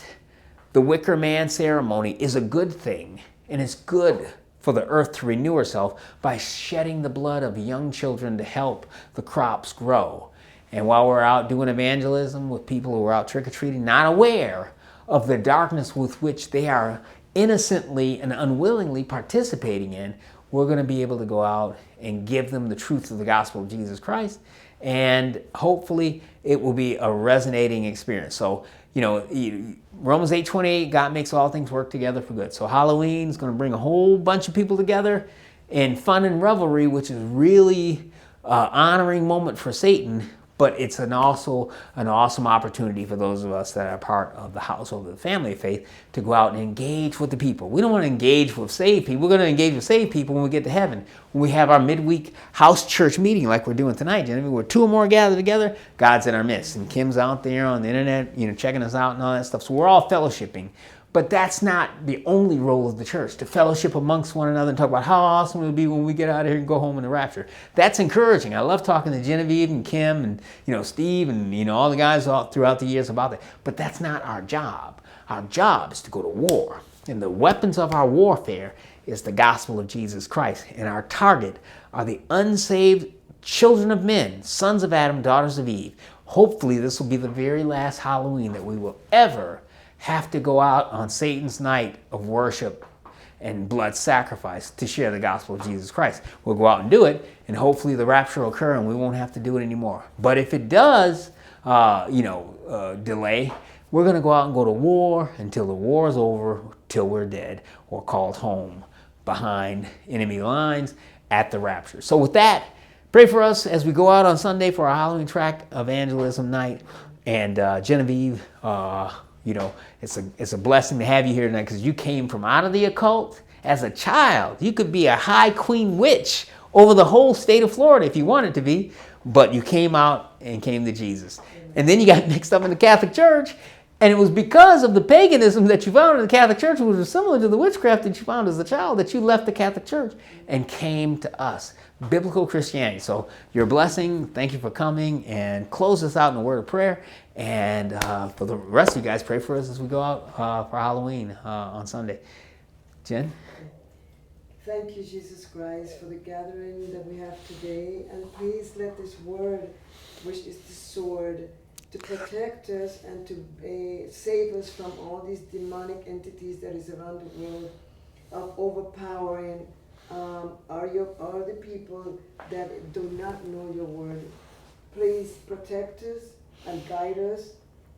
the Wicker Man ceremony is a good thing, and it's good for the earth to renew herself by shedding the blood of young children to help the crops grow. And while we're out doing evangelism with people who are out trick-or-treating, not aware of the darkness with which they are innocently and unwillingly participating in, we're going to be able to go out and give them the truth of the gospel of Jesus Christ. And hopefully it will be a resonating experience. So, Romans 8:28, God makes all things work together for good. So Halloween is going to bring a whole bunch of people together in fun and revelry, which is really honoring moment for Satan. But it's also an awesome opportunity for those of us that are part of the household of the family of faith to go out and engage with the people. We don't want to engage with saved people. We're going to engage with saved people when we get to heaven. When we have our midweek house church meeting like we're doing tonight, Genevieve, where two or more gather together, God's in our midst. And Kim's out there on the internet, checking us out and all that stuff. So we're all fellowshipping. But that's not the only role of the church, to fellowship amongst one another and talk about how awesome it would be when we get out of here and go home in the rapture. That's encouraging. I love talking to Genevieve and Kim and Steve and all the guys all throughout the years about that. But that's not our job. Our job is to go to war. And the weapons of our warfare is the gospel of Jesus Christ. And our target are the unsaved children of men, sons of Adam, daughters of Eve. Hopefully this will be the very last Halloween that we will ever have to go out on Satan's night of worship and blood sacrifice to share the gospel of Jesus Christ. We'll go out and do it, and hopefully the rapture will occur and we won't have to do it anymore. But if it does, delay, we're going to go out and go to war until the war is over, till we're dead or called home behind enemy lines at the rapture. So with that, pray for us as we go out on Sunday for our Halloween tract evangelism night. And Genevieve, it's a blessing to have you here tonight, because you came from out of the occult as a child. You could be a high queen witch over the whole state of Florida if you wanted to be, but you came out and came to Jesus. And then you got mixed up in the Catholic Church, and it was because of the paganism that you found in the Catholic Church, which was similar to the witchcraft that you found as a child, that you left the Catholic Church and came to us, biblical Christianity. So your blessing, thank you for coming, and close us out in a word of prayer. And for the rest of you guys, pray for us as we go out for Halloween on Sunday. Jen? Thank you, Jesus Christ, for the gathering that we have today. And please let this word, which is the sword, to protect us and to save us from all these demonic entities that is around the world, of overpowering are the people that do not know your word. Please protect us and guide us,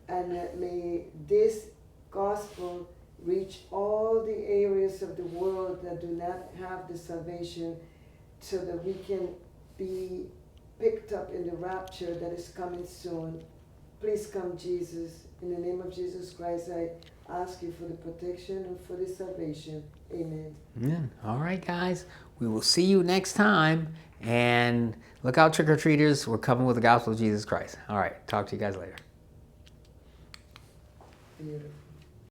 and may this gospel reach all the areas of the world that do not have the salvation, so that we can be picked up in the rapture that is coming soon. Please come, Jesus. In the name of Jesus Christ, I ask you for the protection and for the salvation. Amen. Amen. All right, guys. We will see you next time. And look out, trick-or-treaters. We're coming with the gospel of Jesus Christ. All right. Talk to you guys later. Beautiful.